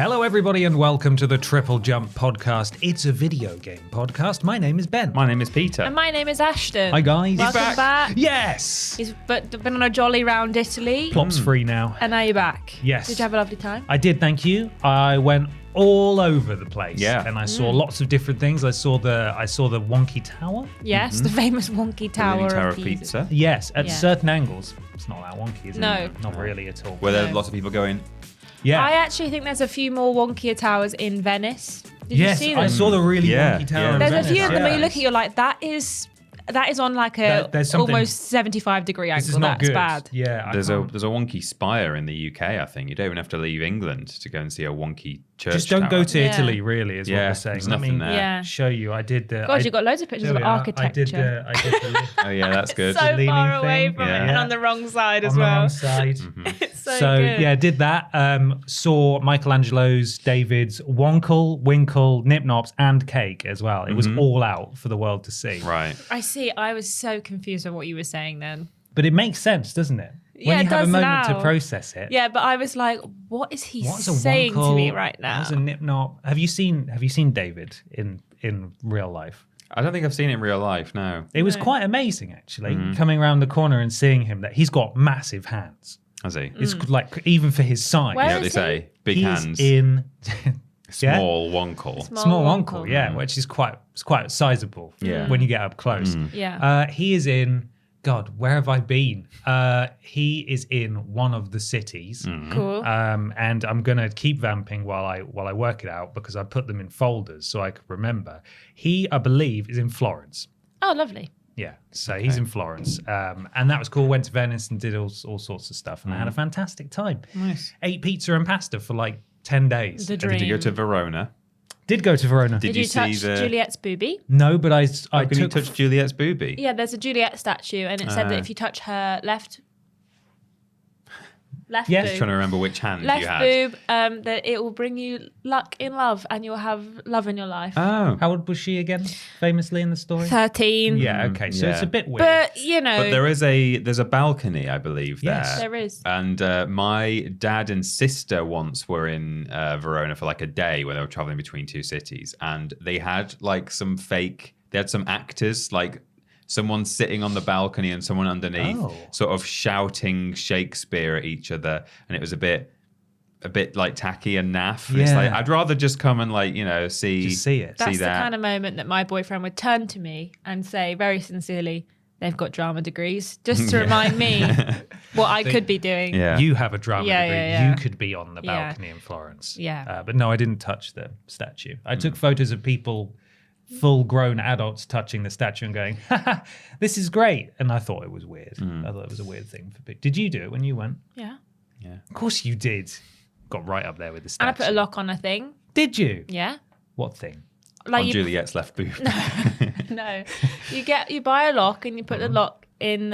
Hello, everybody, and welcome to the TripleJump podcast. It's a video game podcast. My name is Ben. My name is Peter. And my name is Ashton. Hi, guys. Welcome back. Yes. He's been on a jolly round Italy. Plop's free now. And now you're back. Yes. Did you have a lovely time? I did, thank you. I went all over the place. Yeah. And I saw lots of different things. I saw the Wonky Tower. Yes, the famous Wonky Tower, Tower of Pizza. Yes, at Yeah. certain angles. It's not that wonky, is it? No. Not really at all. Were there No. lots of people going? Yeah. I actually think there's a few more wonkier towers in Venice. Did Yes, you see them? I saw the really Yeah, wonky tower. yeah. in There's a Venice. few of them where you Yeah. look at, you're like, that is on like a There's something- almost 75-degree This is angle. not That's good. bad. Yeah. I There's can't- a wonky spire in the UK. I think you don't even have to leave England to go and see a wonky church. Just don't go tower. to Yeah. Italy, really, is what Yeah, we're saying. there's Let me nothing there. Yeah. show you. I did the. God, you've got loads of pictures There of we are. architecture. I did the Oh yeah, that's good. So leaning far away thing. from it Yeah. and on the wrong side on as the well. wrong side. It's so, So good. yeah, did that. Saw Michelangelo's, David's, Wonkle, Winkle, Nip Nops, and Cake as well. It was all out for the world to see. Right. I see. I was so confused on what you were saying then. But it makes sense, doesn't it? Yeah, When it you have a does moment to now. process it. Yeah, but I was like, what is he What's a saying Wonkle? to me right now? What's a Nip Nop? Have you seen David in real life? I don't think I've seen it in real life. No. It was No. quite amazing, actually, coming around the corner and seeing him. That he's got massive hands. Has he? It's like even for his size. Where Yeah, what they is say big He's hands, in small wonkle. small uncle, yeah, which is quite sizable. Yeah. when you get up close. Yeah. He is in. God, where have I been? He is in one of the cities, Cool. and I'm gonna keep vamping while I work it out because I put them in folders so I could remember. He, I believe, is in Florence. Oh, lovely. Yeah, so he's in Florence, and that was cool. Went to Venice and did all sorts of stuff, and I had a fantastic time. Nice. Ate pizza and pasta for like 10 days. The dream. Did you go to Verona? Did go to Verona. Did Did you you see touch the? Juliet's boobie? No, but I How can you took. touch Juliet's boobie? Yeah, there's a Juliet statue, and it said that if you touch her left Yes. boob, Trying to remember which hand you left had. boob, that it will bring you luck in love, and you'll have love in your life. Oh. How old was she again? Famously in the story. 13. Yeah. Okay. So it's Yeah. a bit weird. But you know, But there's a balcony, I believe, Yes. there. there is. And my dad and sister once were in Verona for like a day where they were traveling between two cities, and they had like some actors, like someone sitting on the balcony and someone underneath, Oh. sort of shouting Shakespeare at each other, and it was a bit like tacky and naff. And it's Yeah. like I'd rather just come and see Just see it. That's the that. kind of moment that my boyfriend would turn to me and say very sincerely, they've got drama degrees, just to remind me what I could be doing. Yeah. You have a drama Yeah, degree. yeah, yeah. You could be on the Yeah. balcony in Florence. Yeah. But no, I didn't touch the statue. I took photos of people, full-grown adults, touching the statue and going, "Ha, this is great." And I thought it was weird. I thought it was a weird thing for people. Did you do it when you went? Yeah. Of course you did. Got right up there with the And I statue. put a lock on a thing. Did you? Yeah. What thing? Like on you Juliet's left boob. no. You buy a lock and you put the lock in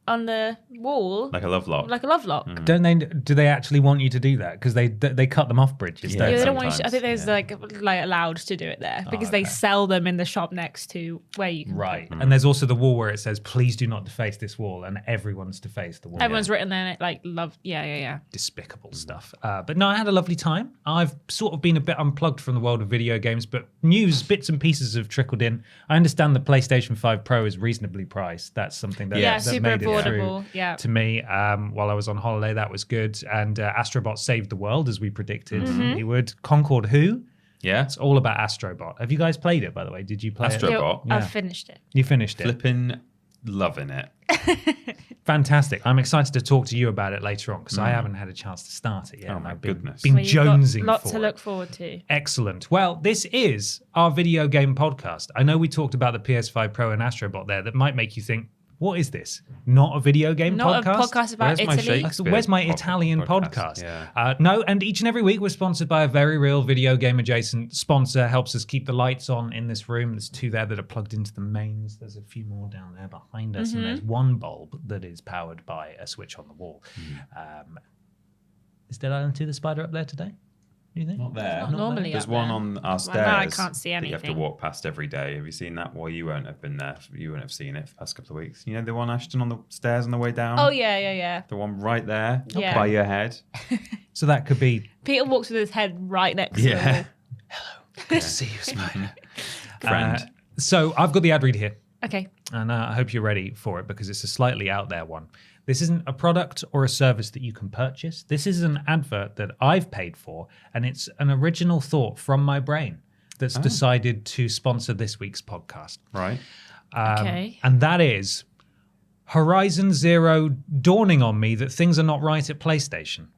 on the wall Like a love lock. like a love lock. Do they actually want you to do that? Because they cut them off bridges. Yeah, Yeah, don't they they? don't want you to, I think sometimes, there's like allowed to do it there because okay. they sell them in the shop next to where you can Right. And there's also the wall where it says, please do not deface this wall. And everyone's defaced the wall. Everyone's written there like love. Yeah. Despicable stuff. But no, I had a lovely time. I've sort of been a bit unplugged from the world of video games, but news, bits and pieces have trickled in. I understand the PlayStation 5 Pro is reasonably priced. That's something that, Yeah, that super made it affordable. through Yeah. to me while I was on holiday. That was good. And Astrobot saved the world, as we predicted he would. Concord Who? Yeah. It's all about Astrobot. Have you guys played it, by the way? Did you play Astro- it? Astrobot? Yeah. I've finished it. You finished it. Flipping loving it. Fantastic. I'm excited to talk to you about it later on because I haven't had a chance to start it yet. Oh, and my I've been, goodness. been Well, you've got jonesing lots for to it. look forward to. Excellent. Well, this is our video game podcast. I know we talked about the PS5 Pro and Astrobot there. That might make you think, what is this? Not a video game Not podcast? a podcast about Where's my Italy. Shakespeare? Where's my Pod- Italian podcast? podcast? No, and each and every week we're sponsored by a very real video game adjacent sponsor. Helps us keep the lights on in this room. There's two there that are plugged into the mains. There's a few more down there behind us, and there's one bulb that is powered by a switch on the wall. Is Dead Island 2 the spider up there today? Do you think? Not there. Not normally There's up one there. on our stairs. Well, now I can't see that you have to anything. walk past every day. Have you seen that? Well, you won't have been there. You won't have seen it for the past couple of weeks. You know the one, Ashton, on the stairs on the way down? Oh, yeah. The one right there Yeah. by your head. So that could be. Peter walks with his head right next to the Yeah. wall. Good to see you, Spider. Friend. So I've got the ad read here. Okay. And I hope you're ready for it because it's a slightly out there one. This isn't a product or a service that you can purchase. This is an advert that I've paid for, and it's an original thought from my brain that's decided to sponsor this week's podcast. Right. Okay. And that is Horizon Zero dawning on me that things are not right at PlayStation.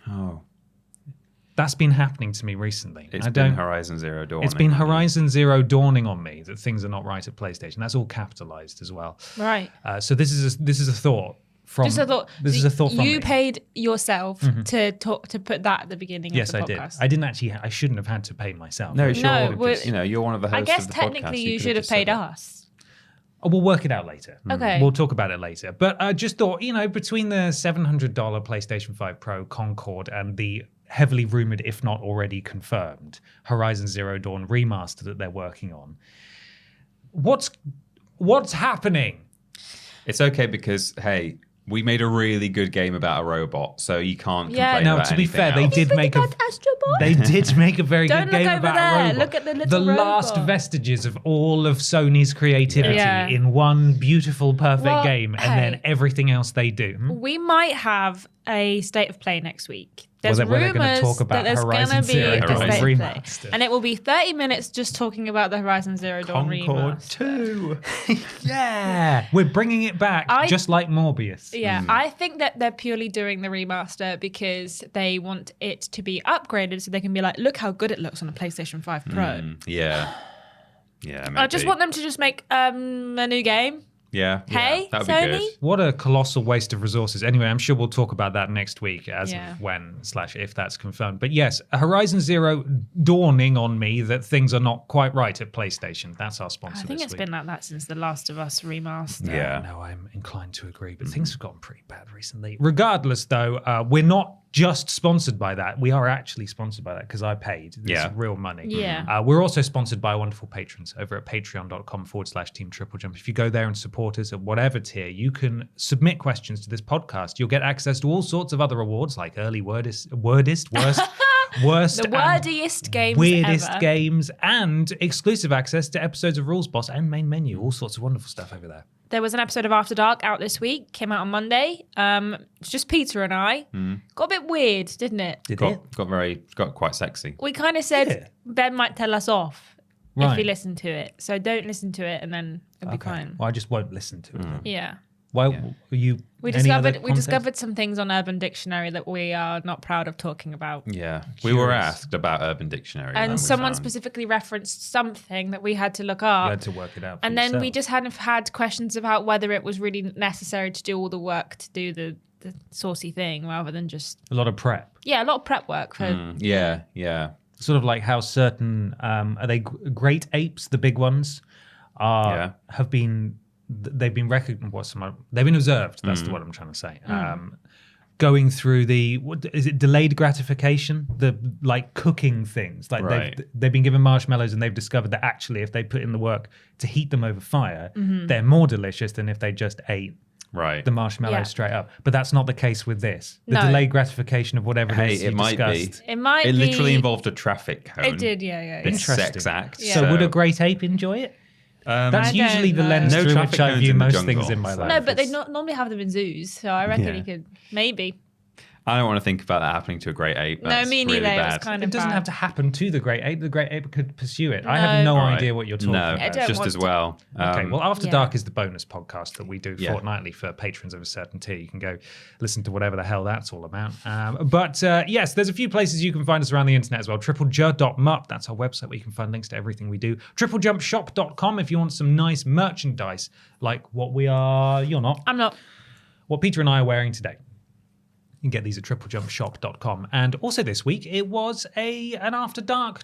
Oh. That's been happening to me recently. It's been Horizon Zero Dawn. It's been Horizon Zero dawning on me that things are not right at PlayStation. That's all capitalized as well. Right. So this is a thought from. Just a thought. This is a thought from You me. paid yourself to put that at the beginning Yes, of I the did. podcast. I didn't actually. I shouldn't have had to pay myself. No, I sure. No, Just, well, you're one of the hosts I guess of the technically podcast. you should have just said paid it. us. Oh, we'll work it out later. Okay. We'll talk about it later. But I just thought, between the $700 PlayStation 5 Pro Concord and the heavily rumored, if not already confirmed, Horizon Zero Dawn remaster that they're working on, what's happening? It's okay because, hey, we made a really good game about a robot, so you can't Yeah. complain Now, about to be anything fair, they else. did make a. Astro Boy? They did make a very Don't good look game over about there. a robot. Look at the little last robot. vestiges of all of Sony's creativity Yeah. in one beautiful, perfect Well, game, and then hey. everything else they do. We might have a state of play next week. There's Well, they're gonna rumors talk about that there's Horizon going to be Zero a Dawn state of play. remaster. And it will be 30 minutes just talking about the Horizon Zero Dawn Concord remaster. 2. Yeah, we're bringing it back, just like Morbius. Yeah, I think that they're purely doing the remaster because they want it to be upgraded so they can be like, look how good it looks on a PlayStation 5 Pro. Yeah. Yeah, maybe. I just want them to just make a new game. Yeah. Hey, that would be Sony? good. What a colossal waste of resources. Anyway, I'm sure we'll talk about that next week as Yeah. of when/if that's confirmed. But yes, Horizon Zero dawning on me that things are not quite right at PlayStation. That's our sponsor I think this it's week. been like that since The Last of Us remaster. Yeah. No, I'm inclined to agree, but things have gotten pretty bad recently. Regardless, though, we're not just sponsored by that. We are actually sponsored by that because I paid. This Yeah. real money. Yeah. We're also sponsored by wonderful patrons over at patreon.com/Team TripleJump. If you go there and support us at whatever tier, you can submit questions to this podcast. You'll get access to all sorts of other awards like early worst, worst, The and wordiest games weirdest ever. games, and exclusive access to episodes of Rules Boss and Main Menu. All sorts of wonderful stuff over there. There was an episode of After Dark out this week, came out on Monday. It's just Peter and I. Got a bit weird, didn't it? Did it? Got quite sexy. We kind of said Yeah. Ben might tell us off if Right. we listen to it. So don't listen to it and then it'll be fine. Well, I just won't listen to it. then. Yeah. Why Yeah. were you? We any other discovered context? some things on Urban Dictionary that we are not proud of talking about. Yeah. We were Curious. asked about Urban Dictionary. And we someone found- specifically referenced something that we had to look You up. had to work it out. For And then we yourself. just had questions about whether it was really necessary to do all the work to do the saucy thing rather than just a lot of prep. a lot of prep work for Yeah. Yeah. Sort of like how certain are they great apes, the big ones, have been. They've been recognized. They've been observed. That's what I'm trying to say. Going through is it delayed gratification? The like cooking things. Like Right. they've been given marshmallows and they've discovered that actually if they put in the work to heat them over fire, they're more delicious than if they just ate Right. the marshmallows Yeah. straight up. But that's not the case with this. The No. delayed gratification of whatever Hey, it is you it might be. discussed. it might It be literally involved a traffic cone. it did yeah This sex Interesting. act. Yeah. So would a great ape enjoy it? That's I usually don't the know. lens No through traffic which I cones view in the most jungle, things in my so- life. no but they It's- normally have them in zoos so I reckon Yeah. you could maybe I don't want to think about that happening to a great ape. no That's me really neither it was bad. kind of It doesn't bad. have to happen to the great ape. The great ape could pursue it. I have No. no Right. idea what you're talking No, I about. don't just want as to. well. Okay, well, After Yeah. Dark is the bonus podcast that we do Yeah. fortnightly for patrons of a certain tier. You can go listen to whatever the hell that's all about. But yes, there's a few places you can find us around the internet as well. TripleJump.mup, that's our website where you can find links to everything we do. TripleJumpShop.com if you want some nice merchandise like what you're not, I'm not what Peter and I are wearing today. You can get these at TripleJumpShop.com. And also this week, it was a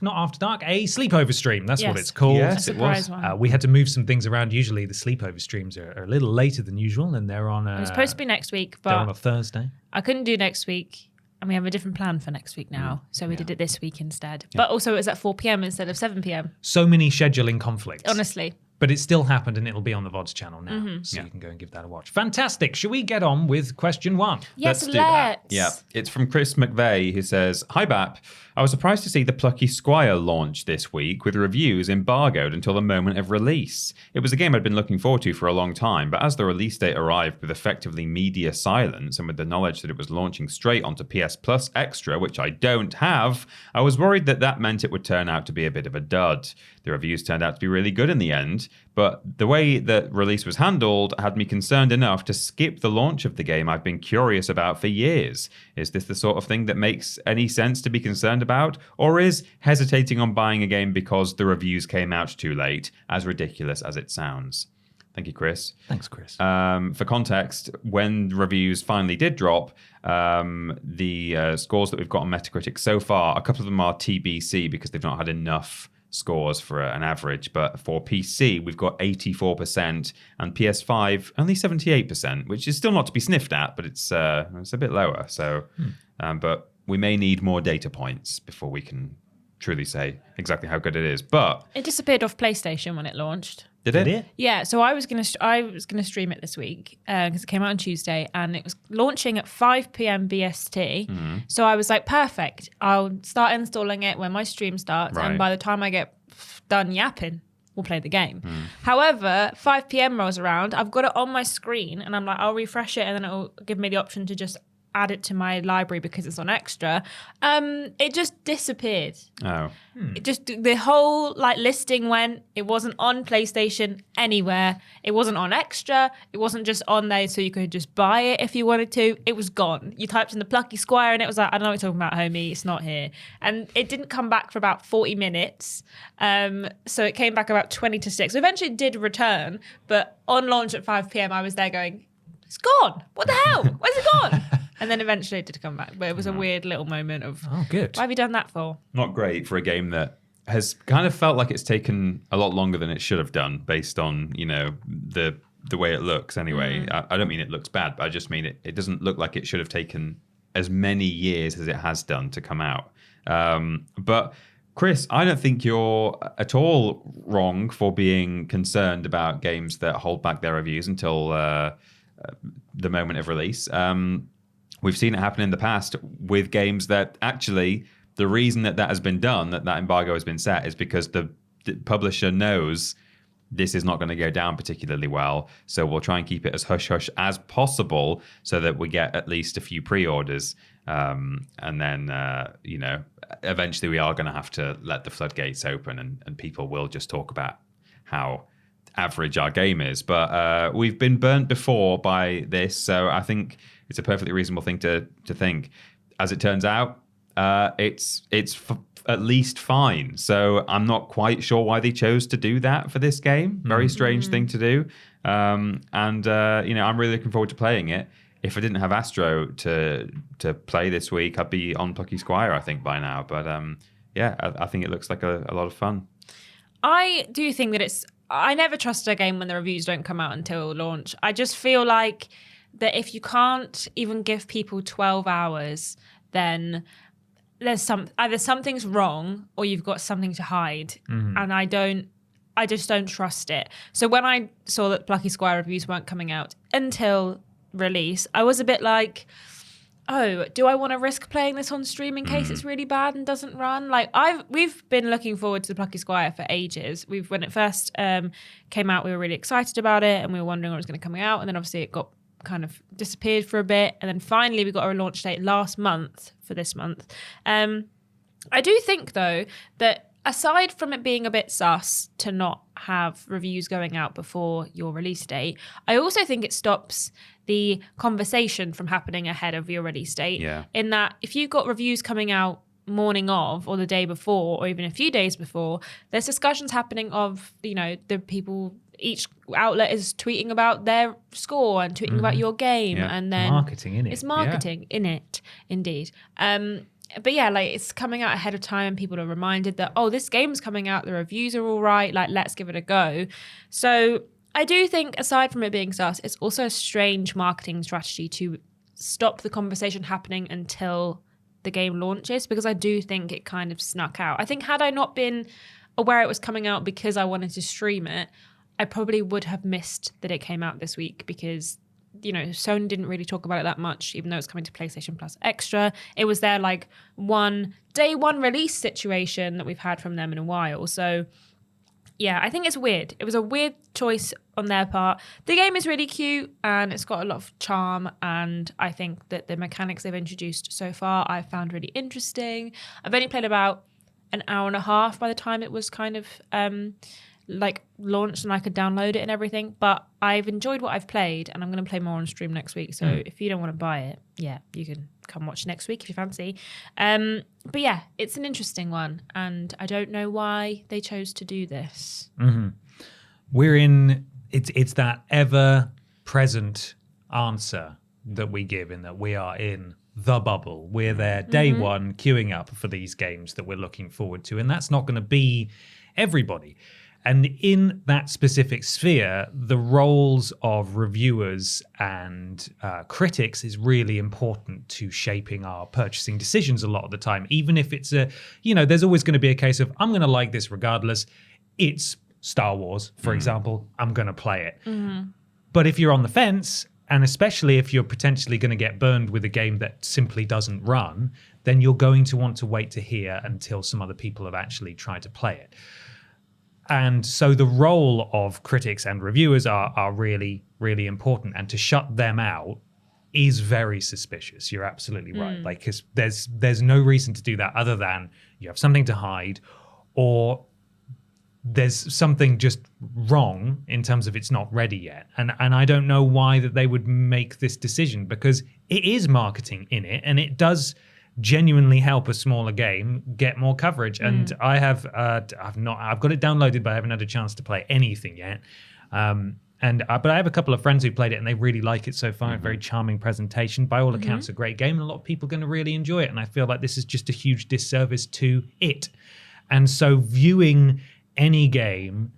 sleepover stream. That's what Yes. it's called. Yes, a it was. surprise one We had to move some things around. Usually the sleepover streams are a little later than usual, and they're on it was supposed to be next week they're on a but Thursday. I couldn't do next week and we have a different plan for next week now. So we did it this week instead. But also it was at 4 p.m. instead of 7 p.m. So many scheduling conflicts. Honestly. But it still happened, and it'll be on the VODs channel now, so you can go and give that a watch. Fantastic. Shall we get on with question 1? Yes, Let's do that. let's. Yeah, it's from Chris McVeigh, who says, "Hi Bap, I was surprised to see the Plucky Squire launch this week with reviews embargoed until the moment of release. It was a game I'd been looking forward to for a long time, but as the release date arrived with effectively media silence and with the knowledge that it was launching straight onto PS Plus Extra, which I don't have, I was worried that that meant it would turn out to be a bit of a dud. The reviews turned out to be really good in the end, but the way that release was handled had me concerned enough to skip the launch of the game I've been curious about for years. Is this the sort of thing that makes any sense to be concerned about? Or is hesitating on buying a game because the reviews came out too late as ridiculous as it sounds?" Thank you, Chris. Thanks, Chris. For context, when reviews finally did drop, the scores that we've got on Metacritic so far, a couple of them are TBC because they've not had enough scores for an average, but for PC we've got 84% and PS5 only 78%, which is still not to be sniffed at, but it's a bit lower. So, but we may need more data points before we can truly say exactly how good it is. But It disappeared off PlayStation when it launched. did it? Yeah, so I was gonna stream it this week because it came out on Tuesday and it was launching at 5 p.m. BST. So I was like, perfect. I'll start installing it when my stream starts, Right. and by the time I get done yapping, we'll play the game. However, 5 p.m. rolls around. I've got it on my screen, and I'm like, I'll refresh it, and then it'll give me the option to just add it to my library because it's on extra. It just disappeared. Oh. It just the whole listing went. It wasn't on PlayStation anywhere. It wasn't on extra. It wasn't just on there so you could just buy it if you wanted to. It was gone. You typed in the Plucky Squire and it was like, I don't know what you're talking about, homie. It's not here. And it didn't come back for about 40 minutes. So it came back about 20 to 6. So eventually it did return, but on launch at 5 p.m. I was there going, it's gone. What the hell? Where's it gone? And then eventually it did come back. But it was a weird little moment of, Oh, good. what have you done that for? Not great for a game that has kind of felt like it's taken a lot longer than it should have done based on, the way it looks anyway. I don't mean it looks bad, but I just mean it doesn't look like it should have taken as many years as it has done to come out. But Chris, I don't think you're at all wrong for being concerned about games that hold back their reviews until the moment of release. We've seen it happen in the past with games that actually the reason that has been done, that embargo has been set, is because the publisher knows this is not going to go down particularly well. So we'll try and keep it as hush-hush as possible so that we get at least a few pre-orders. And then, eventually we are going to have to let the floodgates open and people will just talk about how average our game is. But we've been burnt before by this, so I think it's a perfectly reasonable thing to think. As it turns out, it's at least fine. So I'm not quite sure why they chose to do that for this game. Very strange thing to do. I'm really looking forward to playing it. If I didn't have Astro to play this week, I'd be on Plucky Squire, I think, by now. But I think it looks like a lot of fun. I do think that I never trust a game when the reviews don't come out until launch. I just feel like that if you can't even give people 12 hours, then there's either something's wrong or you've got something to hide. And I just don't trust it. So when I saw that Plucky Squire reviews weren't coming out until release, I was a bit like, oh, do I want to risk playing this on stream in case it's really bad and doesn't run? We've been looking forward to the Plucky Squire for ages. When it first came out, we were really excited about it and we were wondering when it was going to come out. And then obviously it got kind of disappeared for a bit. And then finally we got a launch date last month for this month. I do think, though, that aside from it being a bit sus to not have reviews going out before your release date, I also think it stops the conversation from happening ahead of your release date. Yeah. In that if you've got reviews coming out morning of or the day before or even a few days before, there's discussions happening of, the people, each outlet is tweeting about their score and tweeting about your game. Yeah. And then Marketing in it. It's marketing in it, indeed. But yeah, it's coming out ahead of time and people are reminded that, oh, this game's coming out, the reviews are all right, let's give it a go. So I do think, aside from it being sus, it's also a strange marketing strategy to stop the conversation happening until the game launches, because I do think it kind of snuck out. I think had I not been aware it was coming out because I wanted to stream it, I probably would have missed that it came out this week, because Sony didn't really talk about it that much, even though it's coming to PlayStation Plus Extra. It was their like day one release situation that we've had from them in a while. So yeah, I think it's weird. It was a weird choice on their part. The game is really cute and it's got a lot of charm, and I think that the mechanics they've introduced so far I've found really interesting. I've only played about an hour and a half by the time it was kind of launched and I could download it and everything, but I've enjoyed what I've played, and I'm going to play more on stream next week. So if you don't want to buy it, yeah, you can come watch next week if you fancy. But yeah, it's an interesting one, and I don't know why they chose to do this. We're in it's that ever present answer that we give, in that we are in the bubble. We're there day one queuing up for these games that we're looking forward to, and that's not going to be everybody. And in that specific sphere, the roles of reviewers and critics is really important to shaping our purchasing decisions a lot of the time. Even if it's there's always going to be a case of, I'm going to like this regardless. It's Star Wars, for example. I'm going to play it. But if you're on the fence, and especially if you're potentially going to get burned with a game that simply doesn't run, then you're going to want to wait to hear until some other people have actually tried to play it. And so the role of critics and reviewers are really, really important. And to shut them out is very suspicious. You're absolutely right. Like, 'cause there's no reason to do that other than you have something to hide, or there's something just wrong in terms of it's not ready yet. And I don't know why that they would make this decision, because it is marketing in it, and it does genuinely help a smaller game get more coverage. And I've got it downloaded, but I haven't had a chance to play anything yet. But I have a couple of friends who played it and they really like it so far. A very charming presentation, by all accounts, a great game, and a lot of people are going to really enjoy it. And I feel like this is just a huge disservice to it. And so viewing any game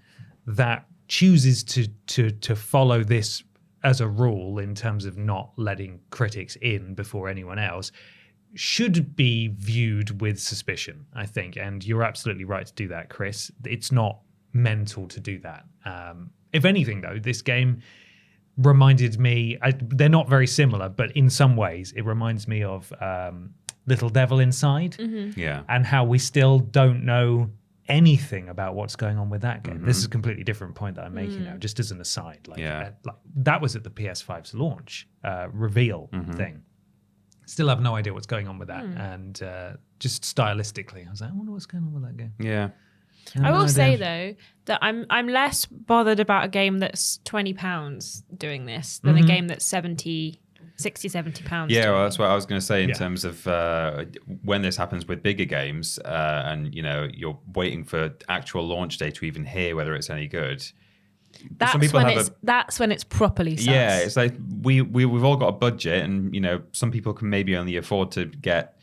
that chooses to follow this as a rule, in terms of not letting critics in before anyone else, should be viewed with suspicion, I think. And you're absolutely right to do that, Chris. It's not mental to do that. If anything, though, this game reminded me, they're not very similar, but in some ways it reminds me of Little Devil Inside. Yeah. And how we still don't know anything about what's going on with that game. This is a completely different point that I'm making now, just as an aside. Like that was at the PS5's launch reveal thing. Still have no idea what's going on with that. And just stylistically, I was like, I wonder what's going on with that game. Yeah. I will say, though, that I'm less bothered about a game that's £20 doing this than a game that's £60, £70. Yeah, well, that's what I was going to say in terms of when this happens with bigger games, and you're waiting for actual launch day to even hear whether it's any good. That's when it's properly sus. Yeah, it's like we've all got a budget, and some people can maybe only afford to get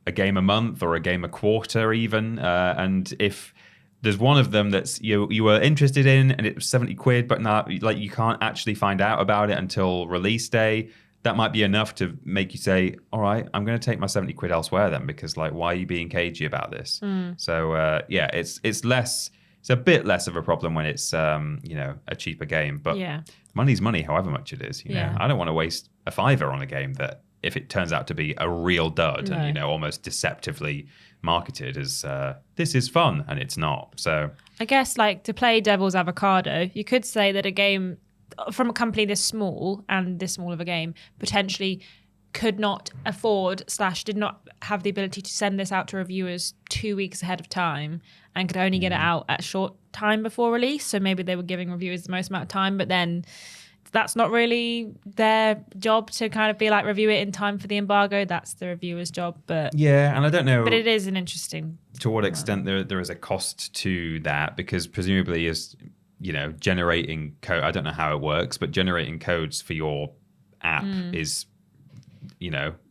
a game a month or a game a quarter even. And if there's one of them that's you were interested in and it was £70, but not like you can't actually find out about it until release day, that might be enough to make you say, all right, I'm going to take my £70 elsewhere then, because like, why are you being cagey about this? So it's less. It's a bit less of a problem when it's a cheaper game, but money's money, however much it is. I don't want to waste a £5 on a game that, if it turns out to be a real dud and almost deceptively marketed as this is fun, and it's not. So I guess, like, to play devil's avocado, you could say that a game from a company this small and this small of a game potentially could not afford / did not have the ability to send this out to reviewers 2 weeks ahead of time, and could only get it out at short time before release. So maybe they were giving reviewers the most amount of time, but then that's not really their job to kind of be like, review it in time for the embargo. That's the reviewer's job. But yeah, and I don't know. But it is an interesting. To what extent there is a cost to that, because presumably is generating code. I don't know how it works, but generating codes for your app is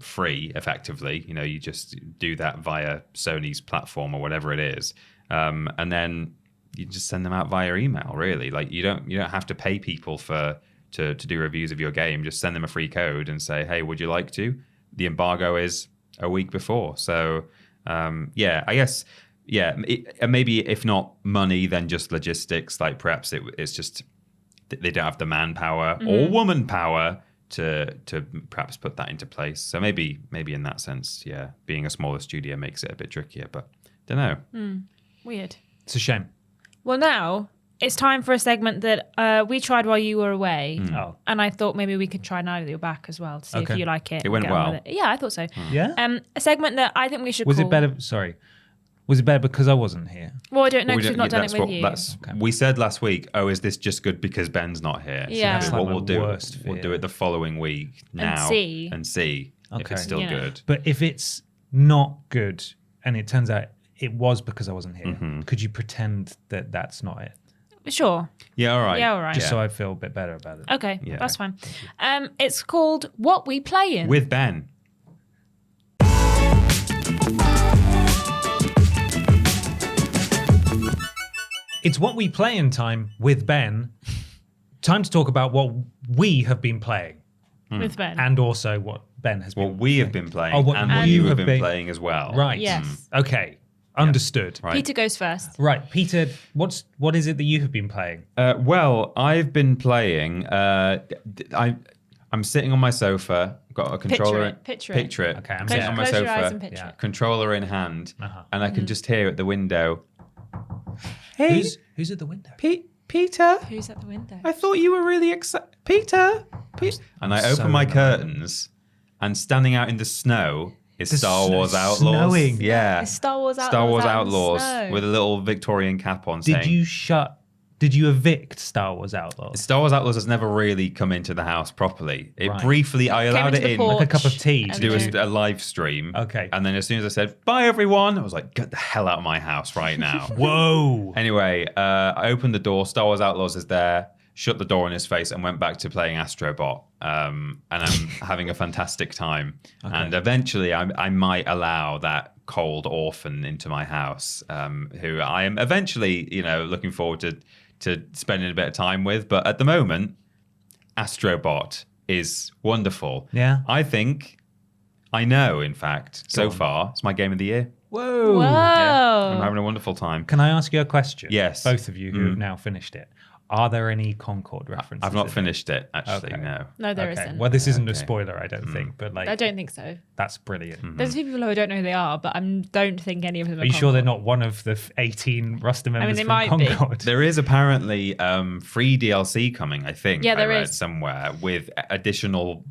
free effectively. You just do that via Sony's platform or whatever it is, and then you just send them out via email. Really, like you don't have to pay people to do reviews of your game. Just send them a free code and say, hey, would you like to? The embargo is a week before. So yeah, I guess maybe if not money, then just logistics. Like perhaps it's just they don't have the manpower or woman power to perhaps put that into place. So maybe in that sense, yeah, being a smaller studio makes it a bit trickier. But don't know. Weird. It's a shame. Well, now it's time for a segment that we tried while you were away. Oh. And I thought maybe we could try now that you're back as well to see if Okay. you like it. It went and get on well. with it. Yeah, I thought so. Yeah? A segment that I think we should Was call... it better? Sorry. Was it better because I wasn't here? Well, I don't know We because we've don't- not done that's it with what- you. that's- We said last week, is this just good because Ben's not here? So Yeah. That's like what my we'll do, worst we'll fear. do it the following week now and see if Okay. it's still Yeah. good. But if it's not good and it turns out it was because I wasn't here, Mm-hmm. could you pretend that that's not it? Sure. Yeah, all right. Yeah, all right. Just so I feel a bit better about it. Okay, Yeah. that's fine. It's called What We Playin'. With Ben. It's What We Play in time with Ben. Time to talk about what we have been playing with Ben. and also what Ben has What been we have been playing Oh, what and what you you have have been been- playing as well. Right. Yes. Okay. Understood. Right. Peter goes first. Right. Peter, what is it that you have been playing? Well, I've been playing. I'm sitting on my sofa, got a controller. Picture it. Picture it. Okay, I'm Close, sitting on my close your eyes sofa. and picture Yeah. it. Controller in hand, Uh-huh. and I can just hear at the window. Hey, Who's at the window? Peter. Who's at the window? I thought you were really excited, Peter. And I so open my annoyed. curtains, and standing out in the snow is The Star snow- Wars Outlaws. snowing. Yeah, It's Star Wars Outlaws. Star Wars out in the Outlaws snow. with a little Victorian cap on. Did saying, you evict Star Wars Outlaws? Star Wars Outlaws has never really come into the house properly. It Right. briefly, I allowed into it the in porch Like a cup of tea and to to do then- a live stream. Okay. And then as soon as I said, bye everyone, I was like, get the hell out of my house right now. Whoa. Anyway, I opened the door, Star Wars Outlaws is there, shut the door in his face and went back to playing Astrobot. And I'm having a fantastic time. Okay. And eventually I might allow that cold orphan into my house, who I am eventually, looking forward to spending a bit of time with. But at the moment, Astrobot is wonderful. Yeah. I know, in fact, so on. far, it's my game of the year. Whoa. Whoa. Yeah, I'm having a wonderful time. Can I ask you a question? Yes. Both of you who have now finished it. Are there any Concord references? I've not in it? finished it, actually, Okay. no. No, there Okay. isn't. Well, this isn't a Okay. spoiler, I don't think, but I don't think so. that's brilliant. There's people who don't know who they are, but I don't think any of them are. Are you sure they're Concord. not one of the 18 roster members they from might be. Concord? There is apparently free DLC coming, I think. Yeah, there I read is. somewhere with additional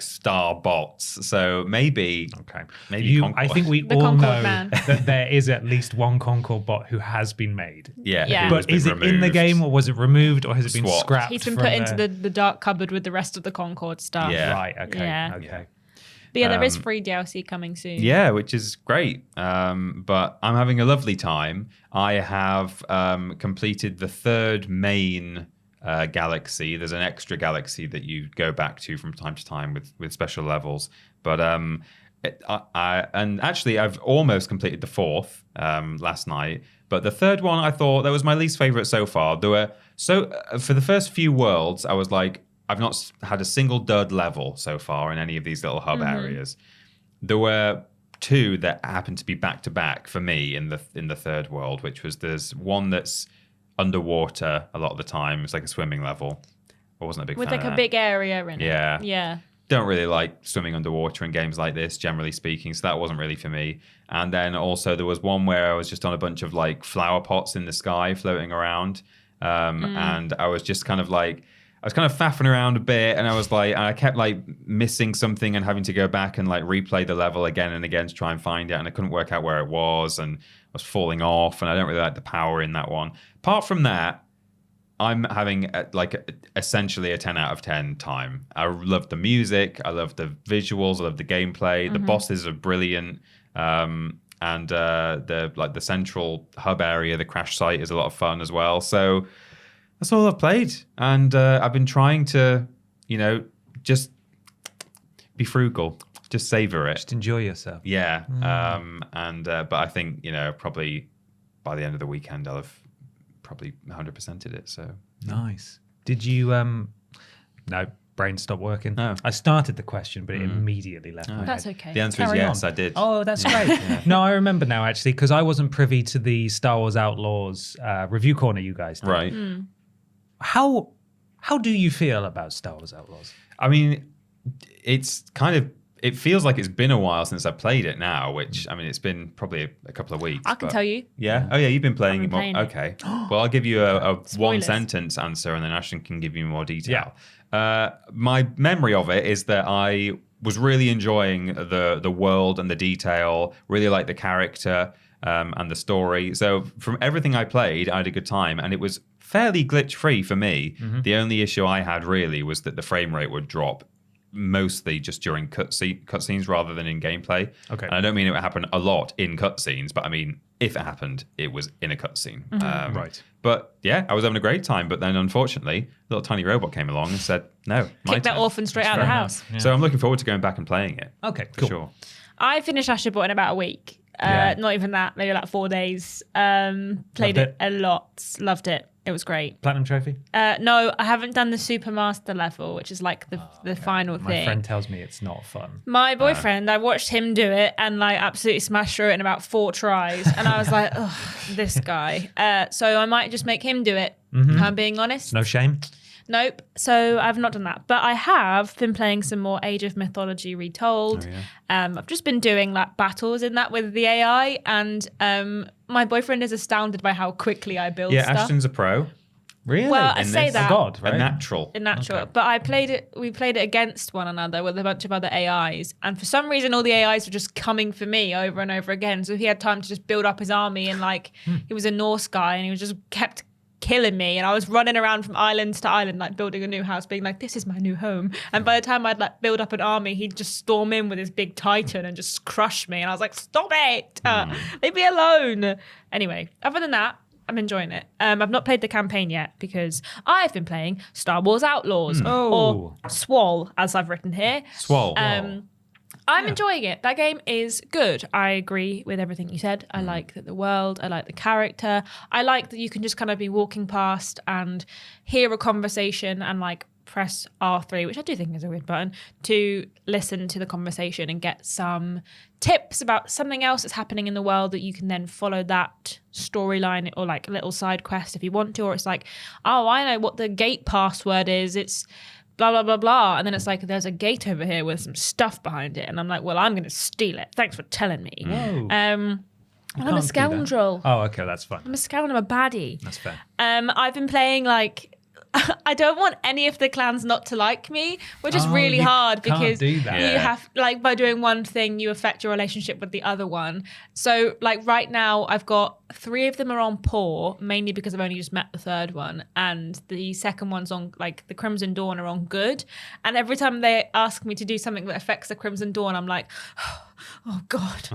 star bots. So maybe Okay. Maybe I Concord. think we The all Concord know man. that there is at least one Concord bot who has been made. Yeah. Yeah. who has But is been it in the removed. game or was it removed or has it been Swapped. scrapped? He's been from put into the dark cupboard with the rest of the Concord stuff. Yeah. Right, okay. Yeah. Okay. But yeah, there is free DLC coming soon. Yeah, which is great. But I'm having a lovely time. I have completed the third main galaxy. There's an extra galaxy that you go back to from time to time with special levels. But and actually, I've almost completed the fourth last night. But the third one, I thought that was my least favorite so far. There were for the first few worlds, I was like, I've not had a single dud level so far in any of these little hub areas. There were two that happened to be back to back for me in the third world, which was there's one that's underwater a lot of the time. It's like a swimming level. I wasn't a big With fan like of a that. big area in Yeah. it. Yeah. Don't really like swimming underwater in games like this, generally speaking. So that wasn't really for me. And then also there was one where I was just on a bunch of flower pots in the sky floating around. And I was just kind of faffing around a bit, and I kept missing something and having to go back and replay the level again and again to try and find it, and I couldn't work out where it was, and I was falling off, and I don't really like the power in that one. Apart from that, I'm having essentially a 10 out of 10 time. I love the music, I love the visuals, I love the gameplay. The bosses are brilliant, and the central hub area, the crash site, is a lot of fun as well. So that's all I've played, and I've been trying to, just be frugal, just savor it. Just enjoy yourself. Yeah, but I think probably by the end of the weekend I'll have probably 100%ed it. So Nice. Did you? No, brain stopped working. Oh. I started the question, but it immediately left my That's head. okay. The answer is Carry yes, on. I did. Oh, that's great. No, I remember now, actually, because I wasn't privy to the Star Wars Outlaws review corner you guys did. Right. How do you feel about Star Wars Outlaws? I mean, it's kind of, it feels like it's been a while since I played it now, which, I mean, it's been probably a couple of weeks. I can but- tell you. Yeah? Oh, yeah, you've been playing I've been it more. playing it. Okay. Well, I'll give you a Spoilers. one-sentence answer, and then Ashton can give you more detail. My memory of it is that I was really enjoying the world and the detail, really liked the character and the story. So from everything I played, I had a good time, and it was fairly glitch-free for me. The only issue I had really was that the frame rate would drop mostly just during cutscenes rather than in gameplay. Okay. And I don't mean it would happen a lot in cutscenes, but I mean, if it happened, it was in a cutscene. Right. But yeah, I was having a great time. But then unfortunately, a little tiny robot came along and said, no, my Kick that turn. orphan straight out of the house. Yeah. So I'm looking forward to going back and playing it. Okay, For cool. sure. I finished Astronaut in about a week. Yeah. Not even that, maybe like 4 days. Played Loved it it? a lot. Loved it. It was great. Platinum trophy? No, I haven't done the Supermaster level, which is like the final My thing. friend tells me it's not fun. My boyfriend, I watched him do it and like absolutely smash through it in about 4 tries. And I was like, oh, this guy. So I might just make him do it, if I'm being honest. No shame? Nope. So I've not done that. But I have been playing some more Age of Mythology Retold. Oh, yeah. I've just been doing like battles in that with the AI. And my boyfriend is astounded by how quickly I build Yeah, stuff. Ashton's a pro. Really? Well, I in say this. that. A god, right? A natural. In natural. Okay. But we played it against one another with a bunch of other AIs. And for some reason, all the AIs were just coming for me over and over again. So he had time to just build up his army. And like, he was a Norse guy and he was just kept killing me. And I was running around from island to island, like building a new house, being like, this is my new home. And by the time I'd like build up an army, he'd just storm in with his big titan and just crush me. And I was like, stop it. Leave me alone. Anyway, other than that, I'm enjoying it. I've not played the campaign yet because I've been playing Star Wars Outlaws or SWAL, as I've written here. Swole. I'm enjoying it. That game is good. I agree with everything you said. I like the world. I like the character. I like that you can just kind of be walking past and hear a conversation and like press R3, which I do think is a weird button, to listen to the conversation and get some tips about something else that's happening in the world that you can then follow that storyline or like a little side quest if you want to. Or it's like, oh, I know what the gate password is. It's blah, blah, blah, blah. And then it's like, there's a gate over here with some stuff behind it. And I'm like, well, I'm going to steal it. Thanks for telling me. Whoa. I'm can't a do that. scoundrel. Oh, okay, that's fine. I'm a scoundrel. I'm a baddie. That's fair. I've been playing like, I don't want any of the clans not to like me, which is Oh, really you hard can't because do that. you Yeah. have, like, by doing one thing, you affect your relationship with the other one. So, like, right now, I've got 3 of them are on poor, mainly because I've only just met the third one, and the second one's on, like, the Crimson Dawn are on good. And every time they ask me to do something that affects the Crimson Dawn, I'm like, oh God,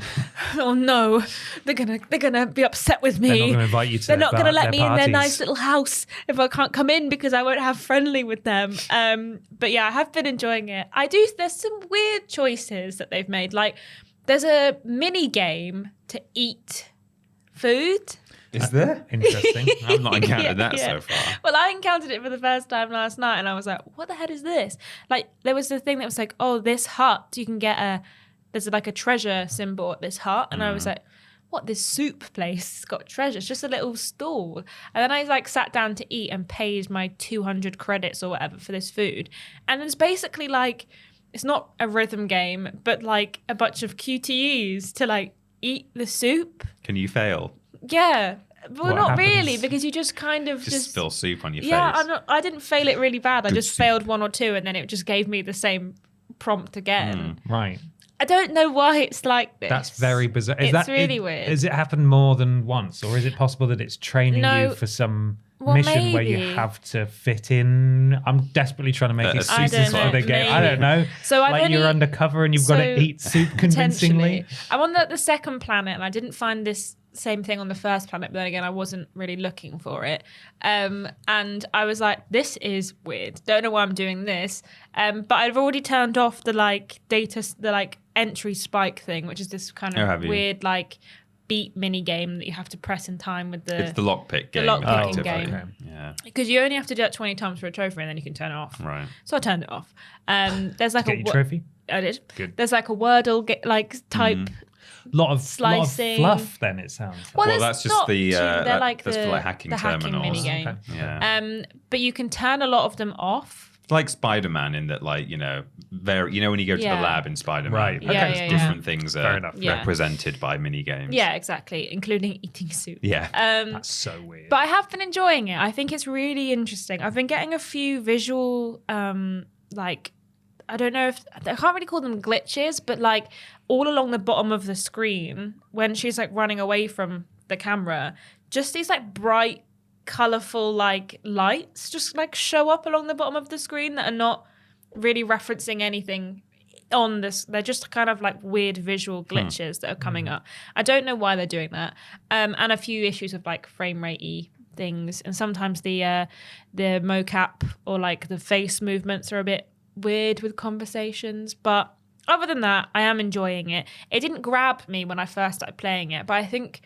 oh no, they're gonna be upset with me. They're not going to invite you to They're not going to let their me in their parties. nice little house if I can't come in because I won't have friendly with them. But yeah, I have been enjoying it. There's some weird choices that they've made. Like, there's a mini game to eat food. Is there? Interesting. I've not encountered that Yeah. so far. Well, I encountered it for the first time last night and I was like, what the hell is this? Like, there was the thing that was like, oh, this hut, you can get there's like a treasure symbol at this hut. And I was like, what, this soup place has got treasure? It's just a little stall. And then I like sat down to eat and paid my 200 credits or whatever for this food. And it's basically like, it's not a rhythm game, but like a bunch of QTEs to like eat the soup. Can you fail? Yeah. Well, What not happens? really, because you just kind of Just spill soup on your yeah, face. I didn't fail it really bad. I Good just soup. failed 1 or 2 and then it just gave me the same prompt again. Right. I don't know why it's like this. That's very bizarre. It's really weird. Has it happened more than once? Or is it possible that it's training No. you for some Well, mission where you maybe. have to fit in? I'm desperately trying to make A excuses soup for club. the game. I Maybe. don't know. So I've like you're only- undercover and you've got to so eat soup convincingly. Potentially. I'm on the second planet and I didn't find this same thing on the first planet, but then again, I wasn't really looking for it. And I was like, this is weird. Don't know why I'm doing this. But I've already turned off the like entry spike thing, which is this kind Oh, have of you? weird like beat mini game that you have to press in time with the. It's the lockpick game. lockpicking effectively. game. Okay. Yeah. Because you only have to do it 20 times for a trophy, and then you can turn it off. Right. So I turned it off. There's like Get your trophy. I did. Good. There's like a Wordle type. Lot of Slicing. fluff. Then it sounds. Like. Well, Well, there's that's just not the. too- they're like that's the, for like hacking the hacking terminals. minigame. Okay. Yeah. But you can turn a lot of them off. It's like Spider-Man in that, like, very, when you go to Yeah. the lab in Spider-Man, Right. Yeah, okay, yeah, different things Fair are enough. Yeah. represented by mini games. Yeah, exactly, including eating soup. Yeah. That's so weird. But I have been enjoying it. I think it's really interesting. I've been getting a few visual, I don't know if I can't really call them glitches, but like all along the bottom of the screen when she's like running away from the camera, just these like bright, colorful like lights just like show up along the bottom of the screen that are not really referencing anything on this. They're just kind of like weird visual glitches that are coming up. I don't know why they're doing that. And a few issues of like frame rate-y things, and sometimes the mocap or like the face movements are a bit weird with conversations, but other than that, I am enjoying it. It didn't grab me when I first started playing it, but I think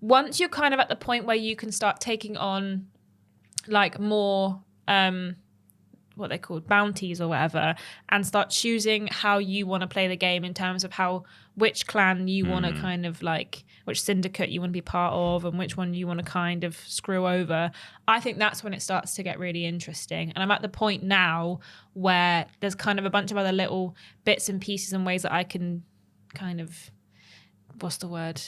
once you're kind of at the point where you can start taking on like more what they called bounties or whatever, and start choosing how you want to play the game in terms of which clan you want to kind of like, which syndicate you want to be part of, and which one you want to kind of screw over. I think that's when it starts to get really interesting. And I'm at the point now where there's kind of a bunch of other little bits and pieces and ways that I can kind of, what's the word?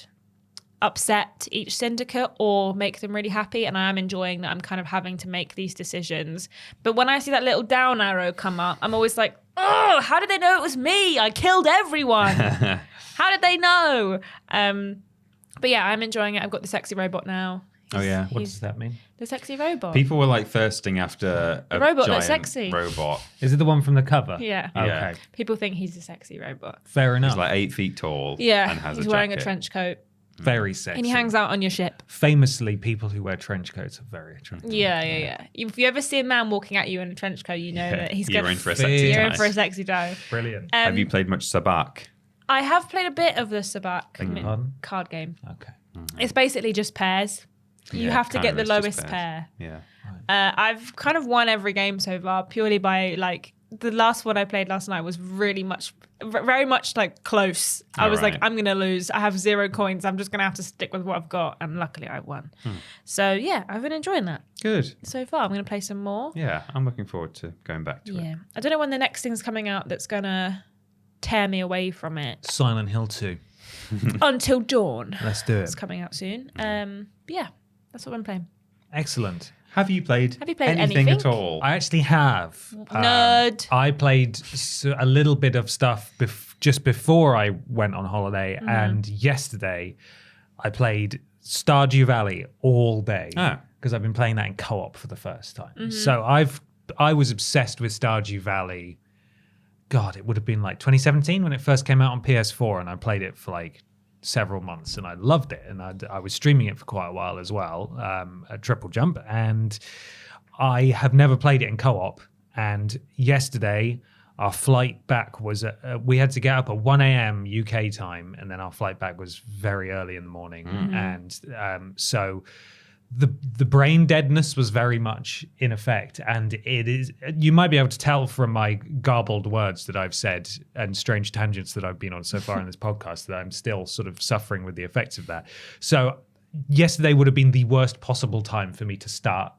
Upset each syndicate or make them really happy, and I am enjoying that I'm kind of having to make these decisions. But when I see that little down arrow come up, I'm always like, oh, how did they know it was me? I killed everyone. How did they know? But yeah, I'm enjoying it. I've got the sexy robot now. Oh, yeah. What does that mean? The sexy robot. People were like thirsting after a robot giant that's sexy. robot. Is it the one from the cover? Yeah. Okay. Yeah. People think he's a sexy robot. Fair enough. He's like 8 feet tall. Yeah. And has He's a wearing a jacket. trench coat. Very sexy. And he hangs out on your ship. Famously, people who wear trench coats are very attractive. Yeah. If you ever see a man walking at you in a trench coat, you know that he's You're going in for a sexy You're in time. for a sexy time. Brilliant. Have you played much Sabak? I have played a bit of the Sabak pardon? card game. Okay. It's basically just pairs. You Yeah, have to kind get of the is just lowest pairs. pair. Yeah. I've kind of won every game so far purely by like the last one I played last night was very much like close. I was like, Alright. I'm gonna lose. I have 0 coins. I'm just gonna have to stick with what I've got, and luckily I won. So yeah, I've been enjoying that Good. so far. I'm gonna play some more. Yeah, I'm looking forward to going back to it. Yeah, I don't know when the next thing's coming out that's gonna tear me away from it. Silent Hill 2. Until Dawn. Let's do it. It's coming out soon. But yeah, that's what I'm playing. Excellent. Have you played anything? at all? I actually have. Nerd. I played a little bit of stuff just before I went on holiday, and yesterday I played Stardew Valley all day because I've been playing that in co-op for the first time. So I was obsessed with Stardew Valley. God, it would have been like 2017 when it first came out on PS4, and I played it for like several months, and I loved it, and I was streaming it for quite a while as well at TripleJump, and I have never played it in co-op. And yesterday our flight back was we had to get up at 1 a.m. UK time, and then our flight back was very early in the morning, and so the brain deadness was very much in effect, and it is, you might be able to tell from my garbled words that I've said and strange tangents that I've been on so far in this podcast that I'm still sort of suffering with the effects of that. So yesterday would have been the worst possible time for me to start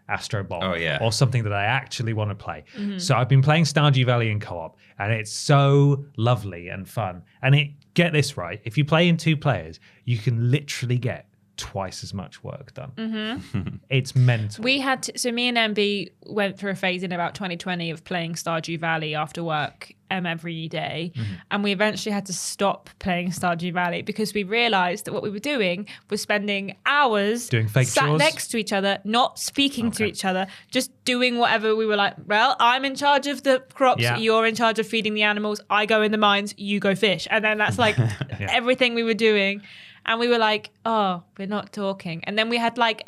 Astro Ball or something that I actually want to play. So I've been playing Stardew Valley in co-op, and it's so lovely and fun. And get this right, if you play in 2 players, you can literally get twice as much work done. It's mental. We had so me and MB went through a phase in about 2020 of playing Stardew Valley after work every day, and we eventually had to stop playing Stardew Valley because we realized that what we were doing was spending hours doing fake sat chores? next to each other, not speaking to each other, just doing whatever we were like. Well, I'm in charge of the crops, you're in charge of feeding the animals, I go in the mines, you go fish, and then that's like everything we were doing. And we were like, oh, we're not talking. And then we had like,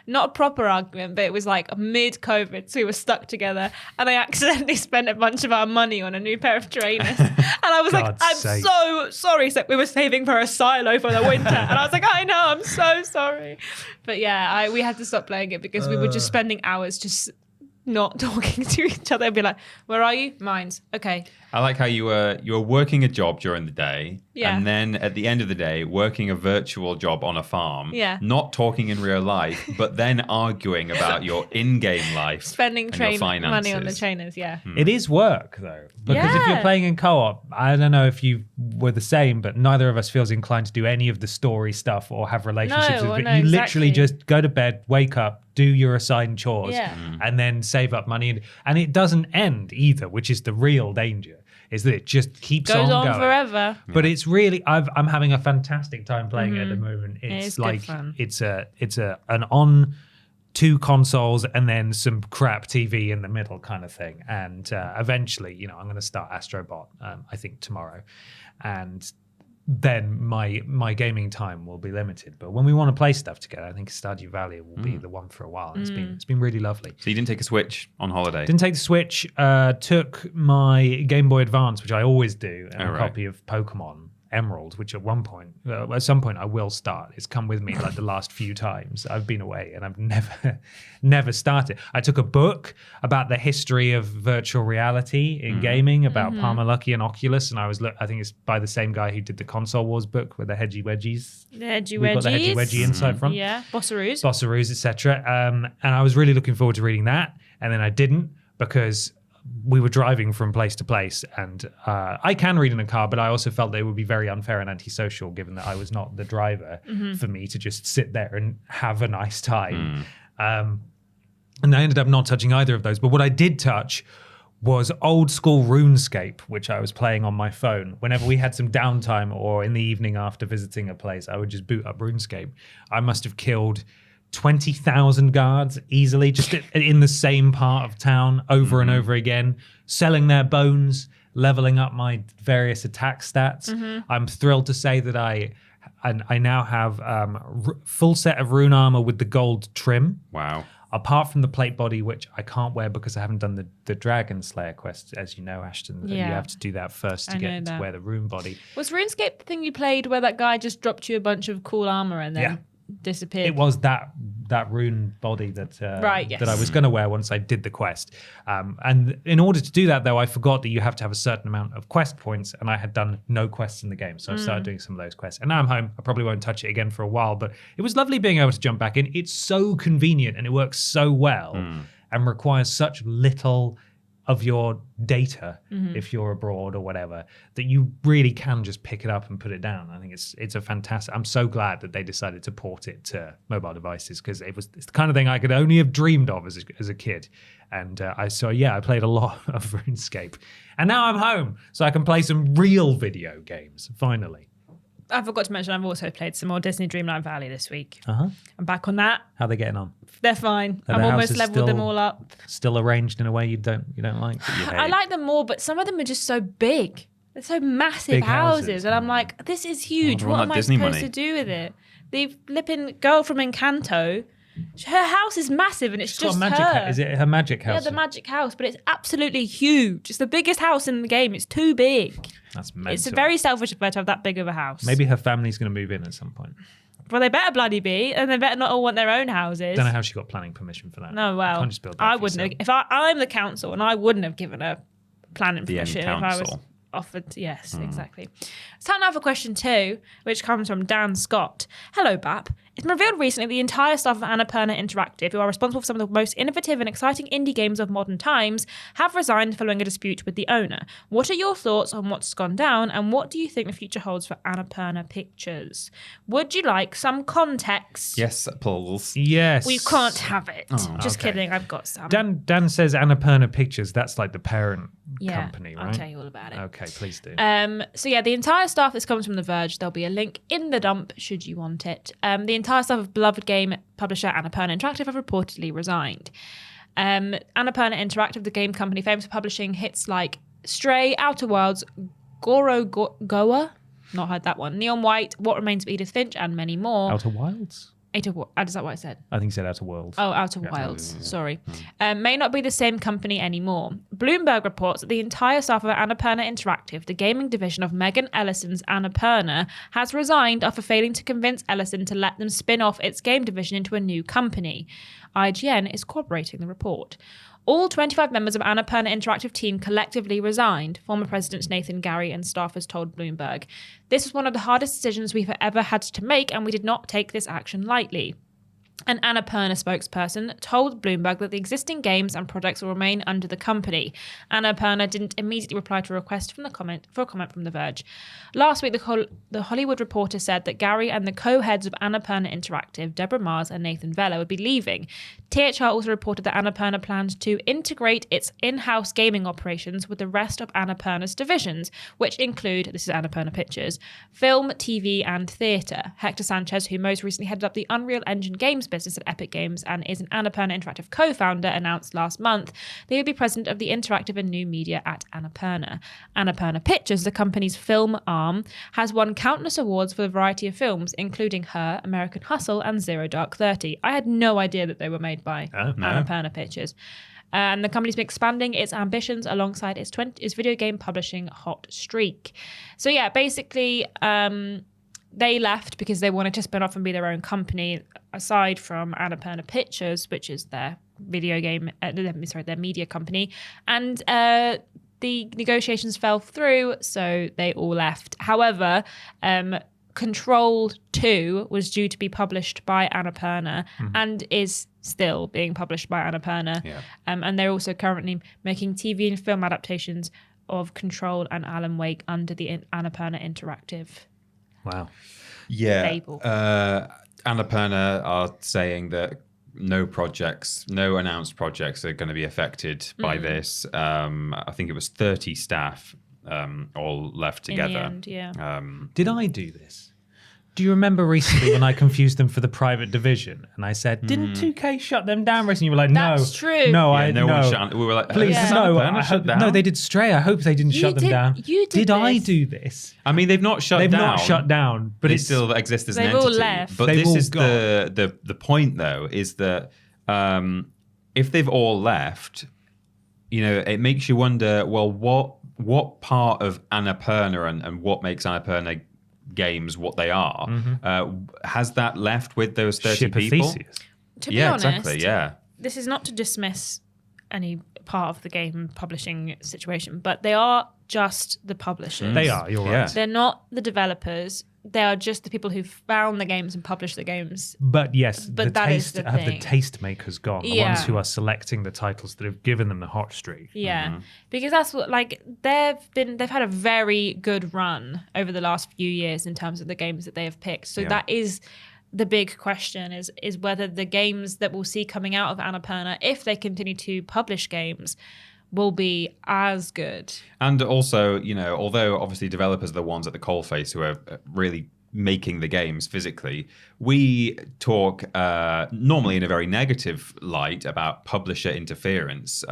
not a proper argument, but it was like mid-COVID. So we were stuck together. And I accidentally spent a bunch of our money on a new pair of trainers. And I was like, I'm so sorry. So we were saving for a silo for the winter. And I was like, I know, I'm so sorry. But yeah, we had to stop playing it because we were just spending hours just not talking to each other. I'd be like, where are you? Mine's. Okay. I like how you were working a job during the day, Yeah. and then at the end of the day, working a virtual job on a farm, Yeah. not talking in real life, but then arguing about your in-game life, Spending and your finances. money on the trainers, yeah. It is work, though. Because if you're Yeah. playing in co-op, I don't know if you were the same, but neither of us feels inclined to do any of the story stuff or have relationships. No, with, no, you literally exactly. just go to bed, wake up, do your assigned chores, Yeah. and then save up money. And it doesn't end either, which is the real danger, is that it just keeps Goes on going. forever. But it's really, I'm having a fantastic time playing it at the moment. It's is good like fun. it's an on 2 consoles and then some crap TV in the middle kind of thing. And eventually, I'm going to start Astrobot, I think tomorrow, and then my gaming time will be limited. But when we want to play stuff together, I think Stardew Valley will be the one for a while. And it's been really lovely. So you didn't take a Switch on holiday? Didn't take the Switch. Took my Game Boy Advance, which I always do, and a copy of Pokémon Emerald, which at some point I will start. It's come with me like the last few times I've been away, and I've never started. I took a book about the history of virtual reality in gaming, about Palmer Luckey and Oculus, and I think it's by the same guy who did the Console Wars book with the hedgy wedgies. The hedgy We've got the hedgy wedgies. wedgie insight from. Yeah, Bossaroos. Bossaroos, etc. And I was really looking forward to reading that, and then I didn't because we were driving from place to place, and I can read in a car, but I also felt that it would be very unfair and antisocial given that I was not the driver for me to just sit there and have a nice time. And I ended up not touching either of those. But what I did touch was old school RuneScape, which I was playing on my phone. Whenever we had some downtime or in the evening after visiting a place, I would just boot up RuneScape. I must have killed 20,000 guards easily, just in the same part of town over and over again, selling their bones, leveling up my various attack stats. I'm thrilled to say that I now have full set of rune armor with the gold trim. Wow. Apart from the plate body, which I can't wear because I haven't done the Dragon Slayer quest, as you know, Ashton. Yeah. You have to do that first to get to wear the rune body. Was RuneScape the thing you played where that guy just dropped you a bunch of cool armor and then disappeared? It was that rune body that that I was going to wear once I did the quest. And in order to do that, though, I forgot that you have to have a certain amount of quest points, and I had done no quests in the game. So I started doing some of those quests. And now I'm home. I probably won't touch it again for a while, but it was lovely being able to jump back in. It's so convenient, and it works so well and requires such little of your data if you're abroad or whatever, that you really can just pick it up and put it down. I think it's a fantastic. I'm so glad that they decided to port it to mobile devices, because it's the kind of thing I could only have dreamed of as a kid. And I played a lot of RuneScape, and now I'm home, so I can play some real video games finally. I forgot to mention I've also played some more Disney Dreamlight Valley this week. Uh-huh. I'm back on that. How are they getting on? They're fine. Are I'm the almost houses leveled them all up. Still arranged in a way you don't like? That you hate? I like them more, but some of them are just so big. They're so massive Big houses. and I'm like, this is huge. Oh, What all am that I Disney supposed money. to do with it? The flipping girl from Encanto, her house is massive, and it's She's just got a magic her. Is it her magic house? Yeah, the magic house, but it's absolutely huge. It's the biggest house in the game. It's too big. That's mental. It's very selfish of her to have that big of a house. Maybe her family's going to move in at some point. Well, they better bloody be, and they better not all want their own houses. Don't know how she got planning permission for that. No, well, Can't just build that I for wouldn't have. yourself. If I'm the council, and I wouldn't have given her planning The permission if I was council. offered. Yes, exactly. It's time now for question 2, which comes from Dan Scott. Hello, BAP. It's been revealed recently the entire staff of Annapurna Interactive, who are responsible for some of the most innovative and exciting indie games of modern times, have resigned following a dispute with the owner. What are your thoughts on what's gone down, and what do you think the future holds for Annapurna Pictures? Would you like some context? Yes, Pauls. Yes. We can't have it. Just okay. kidding, I've got some. Dan says Annapurna Pictures. That's like the parent company, right? I'll tell you all about it. Okay, please do. So yeah, the entire staff, this comes from The Verge. There'll be a link in the dump should you want it. The entire staff of beloved game publisher Annapurna Interactive have reportedly resigned. Annapurna Interactive, the game company famous for publishing hits like Stray, Outer Worlds, Goro Goa, Not heard that one. Neon White, What Remains of Edith Finch, and many more. Outer Wilds? Is that what I said? I think he said Outer Worlds. Oh, Outer Wilds. Sorry. May not be the same company anymore. Bloomberg reports that the entire staff of Annapurna Interactive, the gaming division of Megan Ellison's Annapurna, has resigned after failing to convince Ellison to let them spin off its game division into a new company. IGN is corroborating the report. All 25 members of Annapurna Interactive team collectively resigned, former presidents Nathan Gary and staffers told Bloomberg. This was one of the hardest decisions we've ever had to make, and we did not take this action lightly. An Annapurna spokesperson told Bloomberg that the existing games and products will remain under the company. Annapurna didn't immediately reply to a request for a comment from The Verge. Last week, the Hollywood Reporter said that Gary and the co-heads of Annapurna Interactive, Deborah Mars and Nathan Vella, would be leaving. THR also reported that Annapurna planned to integrate its in-house gaming operations with the rest of Annapurna's divisions, which include, this is Annapurna Pictures, film, TV, and theatre. Hector Sanchez, who most recently headed up the Unreal Engine games business at Epic Games and is an Annapurna Interactive co-founder, announced last month they would be president of the interactive and new media at Annapurna. Annapurna Pictures, the company's film arm, has won countless awards for a variety of films, including Her, American Hustle, and Zero Dark 30. I had no idea that they were made by Annapurna Pictures. And the company's been expanding its ambitions alongside its video game publishing hot streak. So yeah, basically, they left because they wanted to spin off and be their own company, aside from Annapurna Pictures, which is their their media company. And the negotiations fell through, so they all left. However, Control 2 was due to be published by Annapurna and is still being published by Annapurna. Yeah. And they're also currently making TV and film adaptations of Control and Alan Wake under the Annapurna Interactive. Wow. Yeah. label. Annapurna are saying that no announced projects are going to be affected by this. I think it was 30 staff all left together. In the end, yeah. Did I do this? Do you remember recently when I confused them for the private division and I said, didn't 2K shut them down recently? You were like, no. That's true. No, Yeah, no. one shut. We were like, Please, has no. Annapurna shut down? No, they did Stray. I hope they didn't shut them down. You did I this. do this? I mean, they've not shut down. They've not shut down, but They it's still exist as an They've entity. all left. But They've this all is the point, though, is that if they've all left, it makes you wonder, well, what part of Annapurna and what makes Annapurna games what they are, has that left with those 30 Ship of people? Theseus. To be honest, exactly, yeah. this is not to dismiss any part of the game publishing situation, but they are just the publishers. They are, you're Yeah. right. They're not the developers. They are just the people who found the games and published the games. But yes, But the that is taste the have the thing. taste makers gone, the Yeah. ones who are selecting the titles that have given them the hot streak. Yeah, because that's what they've had a very good run over the last few years in terms of the games that they have picked. So that is the big question: is whether the games that we'll see coming out of Annapurna, if they continue to publish games, will be as good. And also, although obviously developers are the ones at the coalface who are really making the games physically, we talk normally in a very negative light about publisher interference,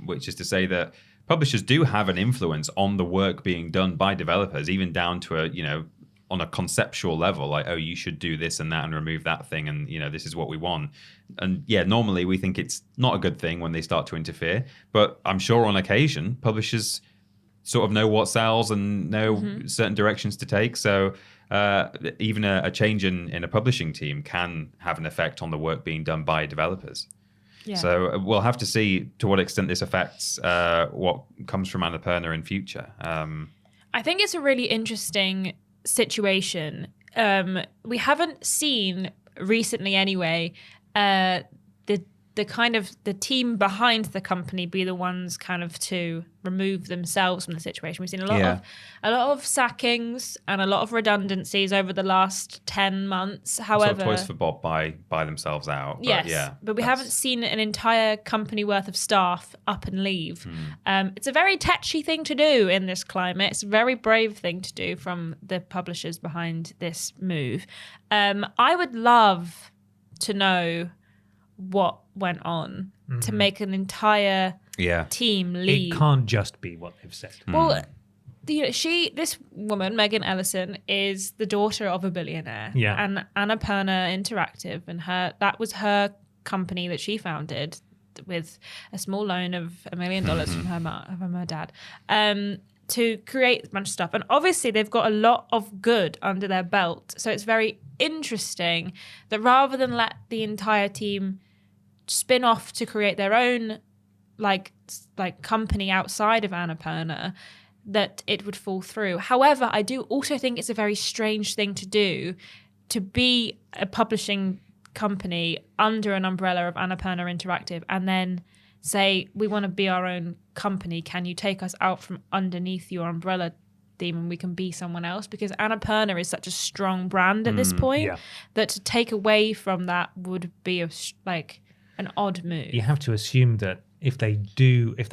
which is to say that publishers do have an influence on the work being done by developers, even down to on a conceptual level, like, oh, you should do this and that and remove that thing, and this is what we want. And yeah, normally we think it's not a good thing when they start to interfere, but I'm sure on occasion publishers sort of know what sells and know certain directions to take. So even a change in a publishing team can have an effect on the work being done by developers. Yeah. So we'll have to see to what extent this affects what comes from Annapurna in future. I think it's a really interesting situation. We haven't seen recently, anyway, the kind of the team behind the company be the ones kind of to remove themselves from the situation. We've seen a lot of sackings and a lot of redundancies over the last 10 months. However, Toys for Bob buy themselves out. But yes, but we haven't seen an entire company worth of staff up and leave. It's a very touchy thing to do in this climate. It's a very brave thing to do from the publishers behind this move. I would love to know what went on to make an entire team leave. It can't just be what they've said. Well, This woman, Megan Ellison, is the daughter of a billionaire. Yeah. And Annapurna Interactive, and that was her company that she founded with a small loan of $1 million from her dad, to create a bunch of stuff. And obviously they've got a lot of good under their belt. So it's very interesting that rather than let the entire team spin off to create their own like company outside of Annapurna, that it would fall through. However, I do also think it's a very strange thing to do, to be a publishing company under an umbrella of Annapurna Interactive and then say, we want to be our own company. Can you take us out from underneath your umbrella theme and we can be someone else? Because Annapurna is such a strong brand at this point that to take away from that would be an odd move. You have to assume that if they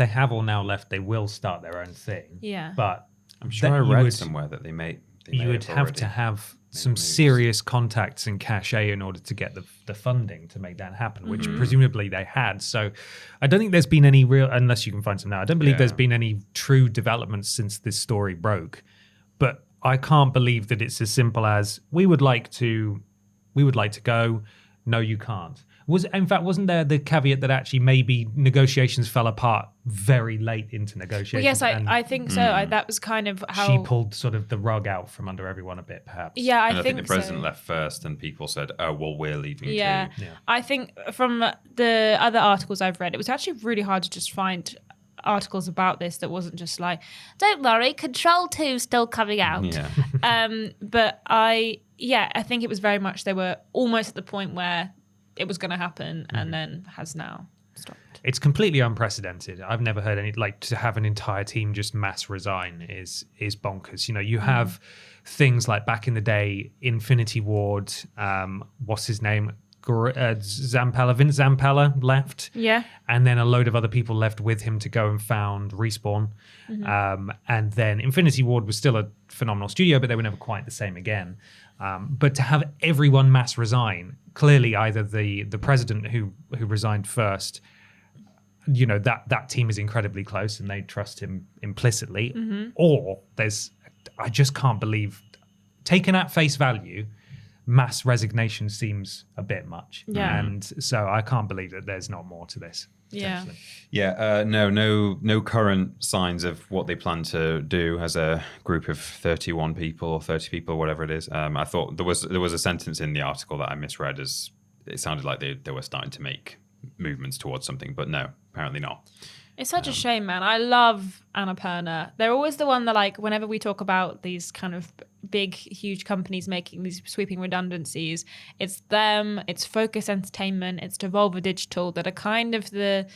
have all now left, they will start their own thing. Yeah. But I'm sure I read somewhere that they may. You would have to have some serious contacts and cachet in order to get the funding to make that happen, which presumably they had. So I don't think there's been any real, unless you can find some now, I don't believe there's been any true developments since this story broke. But I can't believe that it's as simple as we would like to go. No, you can't. Wasn't there the caveat that actually maybe negotiations fell apart very late into negotiations? Well, yes, I think so. That was kind of how she pulled sort of the rug out from under everyone a bit, perhaps. Yeah, I think the president left first, and people said, "Oh, well, we're leaving too." Yeah, I think from the other articles I've read, it was actually really hard to just find articles about this that wasn't just like, "Don't worry, Control 2's still coming out." Yeah. But I think it was very much they were almost at the point where it was going to happen and then has now stopped. It's completely unprecedented. I've never heard to have an entire team just mass resign is bonkers. You know, you have things like back in the day, Infinity Ward, what's his name? Vince Zampella left. Yeah. And then a load of other people left with him to go and found Respawn. And then Infinity Ward was still a phenomenal studio, but they were never quite the same again. But to have everyone mass resign, clearly either the president who resigned first, you know, that team is incredibly close and they trust him implicitly, or I just can't believe, taken at face value, mass resignation seems a bit much. Yeah. And so I can't believe that there's not more to this. Yeah. Yeah. No current signs of what they plan to do as a group of 31 people or 30 people, whatever it is. I thought there was a sentence in the article that I misread as it sounded like they were starting to make movements towards something, but no, apparently not. It's such a shame, man. I love Annapurna. They're always the one that, like, whenever we talk about these kind of big, huge companies making these sweeping redundancies, it's them, it's Focus Entertainment, it's Devolver Digital that are kind of the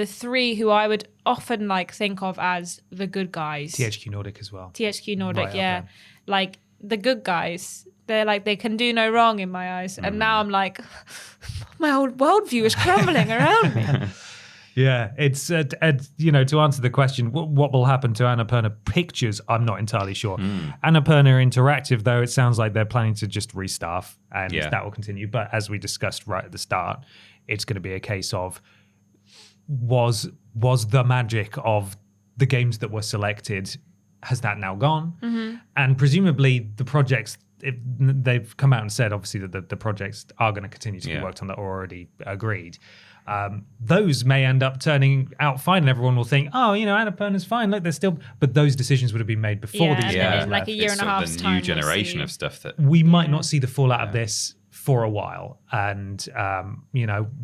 three who I would often think of as the good guys. THQ Nordic as well. THQ Nordic, Right, yeah. okay. Like the good guys. They're like, they can do no wrong in my eyes. And now I'm like, my old worldview is crumbling around me. Yeah, it's to answer the question, what will happen to Annapurna Pictures? I'm not entirely sure. Annapurna Interactive, though, it sounds like they're planning to just restaff, and that will continue. But as we discussed right at the start, it's going to be a case of was the magic of the games that were selected, has that now gone? And presumably the projects, they've come out and said obviously that the projects are going to continue to be worked on that are already agreed. Those may end up turning out fine and everyone will think, oh, Annapurna's fine, look, they're still, but those decisions would have been made before these in like a year and a half's the time. new generation of stuff that we might not see the fallout of this for a while. And,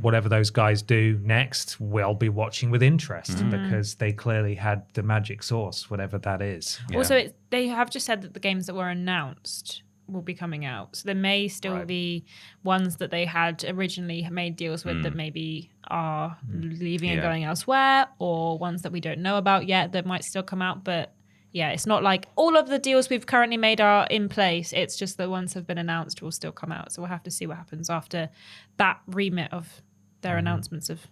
whatever those guys do next, we'll be watching with interest because they clearly had the magic sauce, whatever that is. Yeah. Also, they have just said that the games that were announced will be coming out. So there may still be ones that they had originally made deals with that maybe are leaving and going elsewhere, or ones that we don't know about yet that might still come out. But yeah, it's not like all of the deals we've currently made are in place. It's just the ones that have been announced will still come out. So we'll have to see what happens after that remit of their announcements have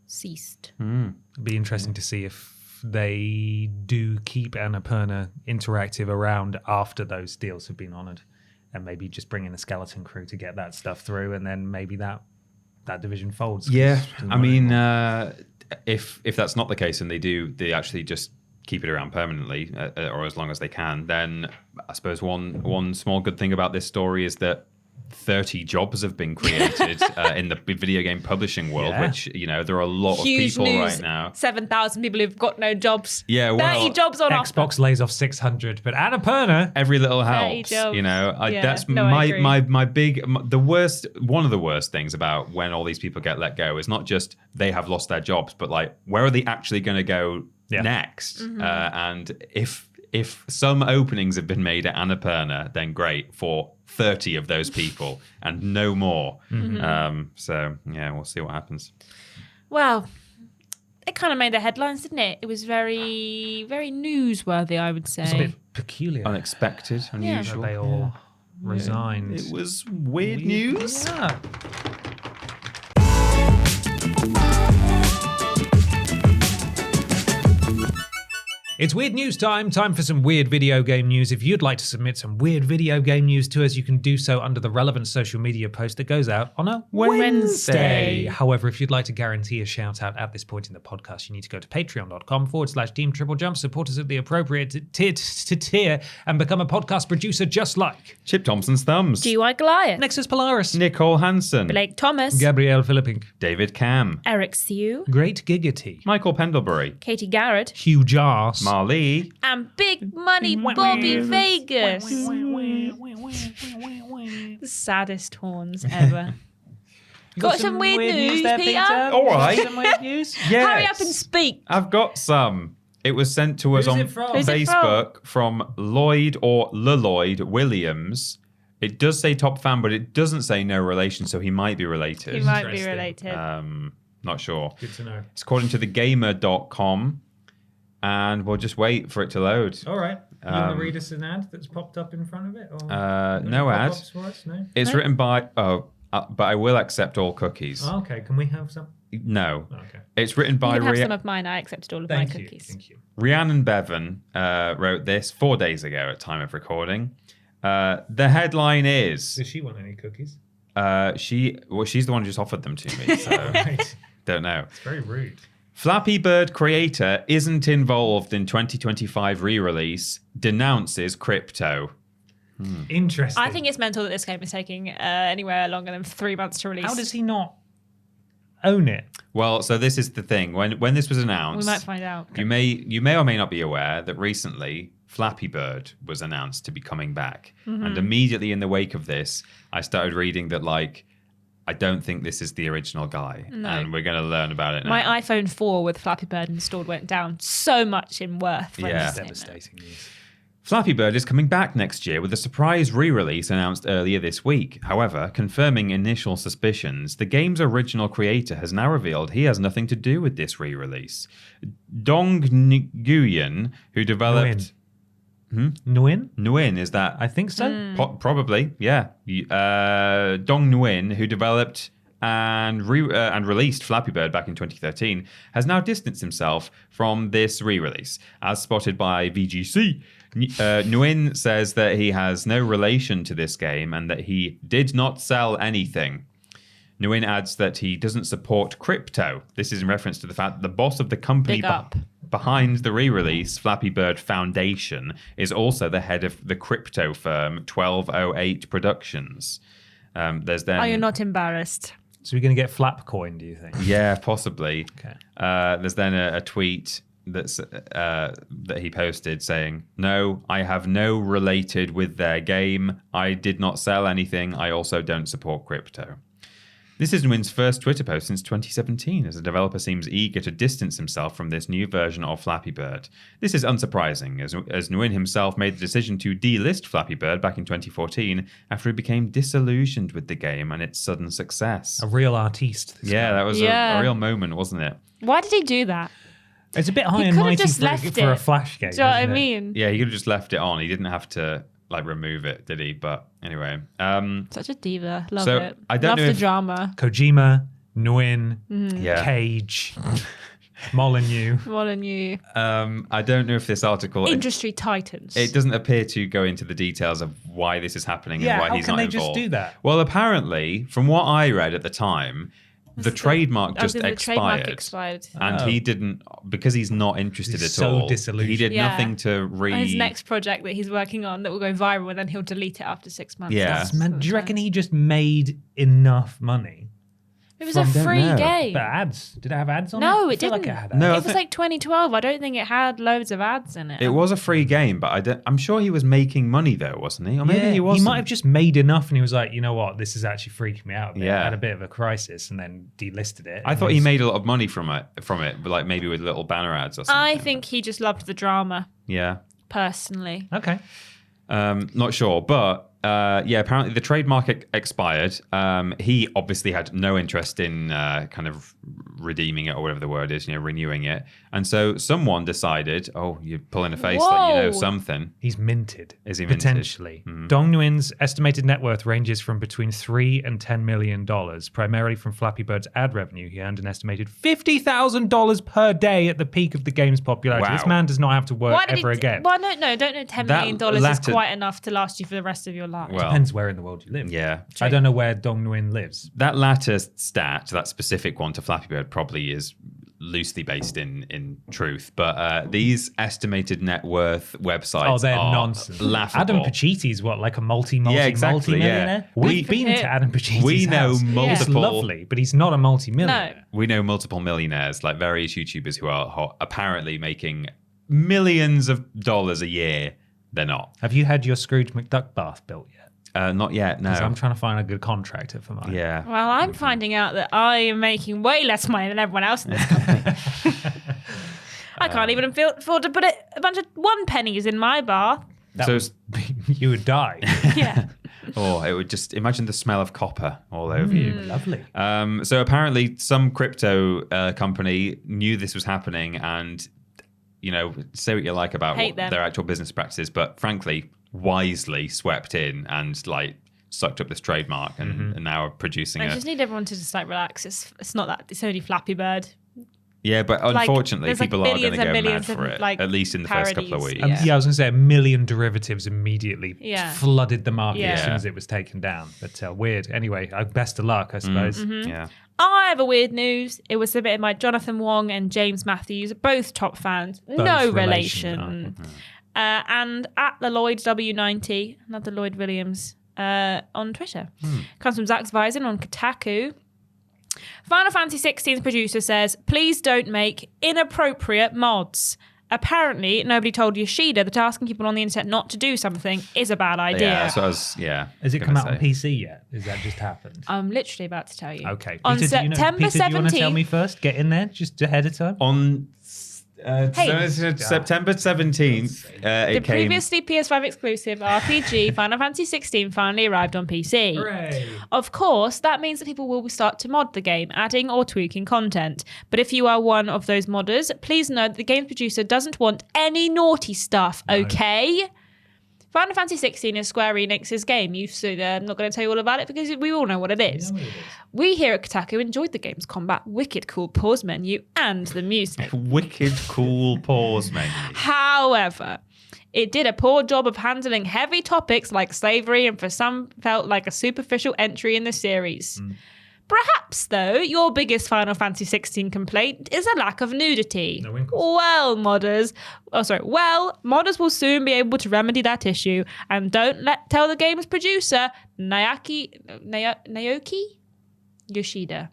ceased. It'd be interesting to see if they do keep Annapurna Interactive around after those deals have been honoured, and maybe just bring in a skeleton crew to get that stuff through, and then maybe that division folds. Yeah, I mean, if that's not the case and they actually just keep it around permanently or as long as they can, then I suppose one small good thing about this story is that 30 jobs have been created in the video game publishing world, which, there are a lot Huge of people news. right now. 7,000 people who've got no jobs. Yeah, well, 30 jobs on offer. Xbox lays off 600, but Annapurna. Every little 30 helps, jobs. That's I agree. one of the worst things about when all these people get let go is not just they have lost their jobs, but like, where are they actually going to go next? And if some openings have been made at Annapurna, then great for 30 of those people and no more. So yeah, we'll see what happens. Well, it kind of made the headlines, didn't it? It was very, very newsworthy, I would say. It's a bit peculiar. Unexpected, unusual. They all resigned. It was weird news. Yeah. It's weird news time for some weird video game news. If you'd like to submit some weird video game news to us, you can do so under the relevant social media post that goes out on a Wednesday. However, if you'd like to guarantee a shout out at this point in the podcast, you need to go to patreon.com/Team TripleJump, support us at the appropriate tier, and become a podcast producer just like Chip Thompson's Thumbs. GY Goliath. Nexus Polaris, Nicole Hansen. Blake Thomas. Gabrielle Philippink, David Cam. Eric Siu. Great Giggity, Michael Pendlebury. Katie Garrett. Hugh Jars, Marley. And Big Money Bobby Vegas. The saddest horns ever. Got some weird news, Peter? All right. Some weird news? Yes. Hurry up and speak. I've got some. It was sent to us Who's on it from? Who's it Facebook from Lloyd or Lloyd Williams. It does say top fan, but it doesn't say no relation, so he might be related. He might be Interesting. related. Not sure. Good to know. It's according to thegamer.com, and we'll just wait for it to load. All right. You want to read us an ad that's popped up in front of it? Or No ad. pop-ups for us? No? It's written by... but I will accept all cookies. Oh, okay. Can we have some? No. Oh, okay. It's written by You can have some of mine. I accepted all of my Thank you. cookies. Thank you. Rhiannon Bevan wrote this 4 days ago at time of recording. The headline is... Does she want any cookies? she's the one who just offered them to me, so Right. don't know. It's very rude. Flappy Bird creator isn't involved in 2025 re-release, denounces crypto. Interesting. I think it's mental that this game is taking anywhere longer than 3 months to release. How does he not own it? Well, so this is the thing. When this was announced, We might find out. you may or may not be aware that recently Flappy Bird was announced to be coming back. And immediately in the wake of this, I started reading that, like, I don't think this is the original guy. No. And we're going to learn about it now. My iPhone 4 with Flappy Bird installed went down so much in worth. when Yeah. I was saying that. Devastating news. Flappy Bird is coming back next year with a surprise re-release announced earlier this week. However, confirming initial suspicions, the game's original creator has now revealed he has nothing to do with this re-release. Dong Nguyen, who developed... Nguyen? Nguyen, is that... I think so. Probably, yeah. Dong Nguyen, who developed and released Flappy Bird back in 2013, has now distanced himself from this re-release, as spotted by VGC. Nguyen says that he has no relation to this game and that he did not sell anything. Nguyen adds that he doesn't support crypto. This is in reference to the fact that the boss of the company Big up. behind the re-release, Flappy Bird Foundation, is also the head of the crypto firm 1208 Productions. There's then... Are you not embarrassed? So we're going to get Flapcoin, do you think? Yeah, possibly. Okay. There's then a tweet that's that he posted saying, "No, I have no related with their game. I did not sell anything. I also don't support crypto." This is Nguyen's first Twitter post since 2017, as the developer seems eager to distance himself from this new version of Flappy Bird. This is unsurprising, as Nguyen himself made the decision to delist Flappy Bird back in 2014 after he became disillusioned with the game and its sudden success. A real artiste. This Yeah, guy. that was Yeah. a real moment, wasn't it? Why did he do that? It's a bit high He and could have mighty just for left a it. Flash game. Do you know what I isn't it? mean? Yeah, he could have just left it on. He didn't have to remove it, did he? But anyway, Such a diva. Love So, it. I don't Love know the if- drama. Kojima, Nguyen, yeah. Cage, Molyneux. More than you. I don't know if this article Industry titans. it doesn't appear to go into the details of why this is happening Yeah, and why how he's can not they involved. just do that? Well, apparently, from what I read at the time, the trademark I was just gonna- the trademark expired. expired. And Oh. he didn't, because he's not interested He's at so all. disillusioned. He did Yeah. nothing to His next project that he's working on that will go viral, and then he'll delete it after 6 months. Yeah. That's Man, do you so reckon sad. he just made enough money? It was a From- free Don't know. game. The ads? Did it have ads on it? No, I it feel like didn't. it had No, ads. It was like 2012. I don't think it had loads of ads in it. It was a free game, but I'm sure he was making money though, wasn't he? Or maybe Yeah, he wasn't. He might have just made enough, and he was like, you know what, this is actually freaking me out. A bit. Yeah. I had a bit of a crisis, and then delisted it. I and thought he he's- made a lot of money from it, but like maybe with little banner ads or something. I think he just loved the drama, Yeah. personally. Okay. Not sure, but yeah, apparently the trademark expired. He obviously had no interest in kind of redeeming it or whatever the word is, renewing it. And so someone decided, oh, you're pulling a face like you know Whoa. something. He's minted. Is he minted? Potentially. Dong Nguyen's estimated net worth ranges from between $3 and $10 million, primarily from Flappy Bird's ad revenue. He earned an estimated $50,000 per day at the peak of the game's popularity. Wow. This man does not have to work ever again. Well, no, don't know. $10 That million is latter- quite enough to last you for the rest of your life. Well, Depends where in the world you live. yeah. I don't know where Dong Nguyen lives. That latter stat, that specific one to Flappy Bird, probably is loosely based in truth. But these estimated net worth websites Oh, they're are nonsense. laughable. Adam Pachiti's what, like a multi-millionaire? Yeah. We've been to Adam Pachiti's we know house. It's multiple- lovely, but he's not a multi-millionaire. We know multiple millionaires, like various YouTubers who are apparently making millions of dollars a year. They're not. Have you had your Scrooge McDuck bath built yet? Not yet, no. Because I'm trying to find a good contractor for mine. Yeah. Well, I'm finding out that I am making way less money than everyone else in this company. I can't even afford to put a bunch of 1 pennies in my bath. That So was, you would die. Yeah. Oh, it would just imagine the smell of copper all over you. Lovely. So apparently some crypto company knew this was happening and, say what you like about Hate what them. their actual business practices, but frankly, wisely swept in and like sucked up this trademark and now are producing I it. just need everyone to just like relax. It's not that. It's only Flappy Bird. Yeah, but Like, unfortunately, there's, like, people are going to billions and go mad billions for of, it, like, at least in the first couple of parodies. weeks. Yeah. I was going to say 1 million derivatives immediately Yeah. flooded the market as Yeah. soon as it was taken down. But weird. Anyway, best of luck, I suppose. Yeah. I have a weird news. It was submitted by Jonathan Wong and James Matthews, both top fans. No Both relation. And at the Lloyd W90, another Lloyd Williams, on Twitter. Comes from Zach Zvizin on Kotaku. Final Fantasy 16's producer says, please don't make inappropriate mods. Apparently, nobody told Yoshida that asking people on the internet not to do something is a bad idea. Yeah, so I was, Has it gonna come out on say. PC yet? Has that just happened? I'm literally about to tell you. Okay. On Peter, September Peter, do you want to tell 17th me first? Get in there just ahead of time. On Hey. September 17th, The it came. previously PS5 exclusive RPG Final Fantasy 16 finally arrived on PC. Hooray. Of course, that means that people will start to mod the game, adding or tweaking content. But if you are one of those modders, please know that the game's producer doesn't want any naughty stuff, okay? Final Fantasy 16 is Square Enix's game. I'm not going to tell you all about it because we all know what it is. We here at Kotaku enjoyed the game's combat, wicked cool pause menu, and the music. Wicked cool pause menu. However, it did a poor job of handling heavy topics like slavery and for some felt like a superficial entry in the series. Perhaps, though, your biggest Final Fantasy 16 complaint is a lack of nudity. No winkles. Well, modders will soon be able to remedy that issue, and don't tell the game's producer, Naoki Yoshida.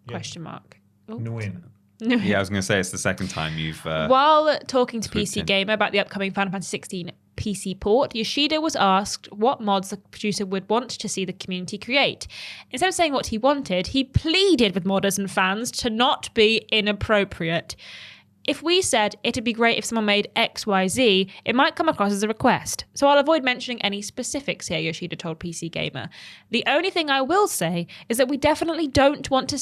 Question mark. Oh. Nguyen. Yeah, I was going to say it's the second time you've. While talking to swooped PC in. Gamer about the upcoming Final Fantasy 16 PC port, Yoshida was asked what mods the producer would want to see the community create. Instead of saying what he wanted, he pleaded with modders and fans to not be inappropriate. If we said it'd be great if someone made XYZ, it might come across as a request. So I'll avoid mentioning any specifics here, Yoshida told PC Gamer. The only thing I will say is that we definitely don't want to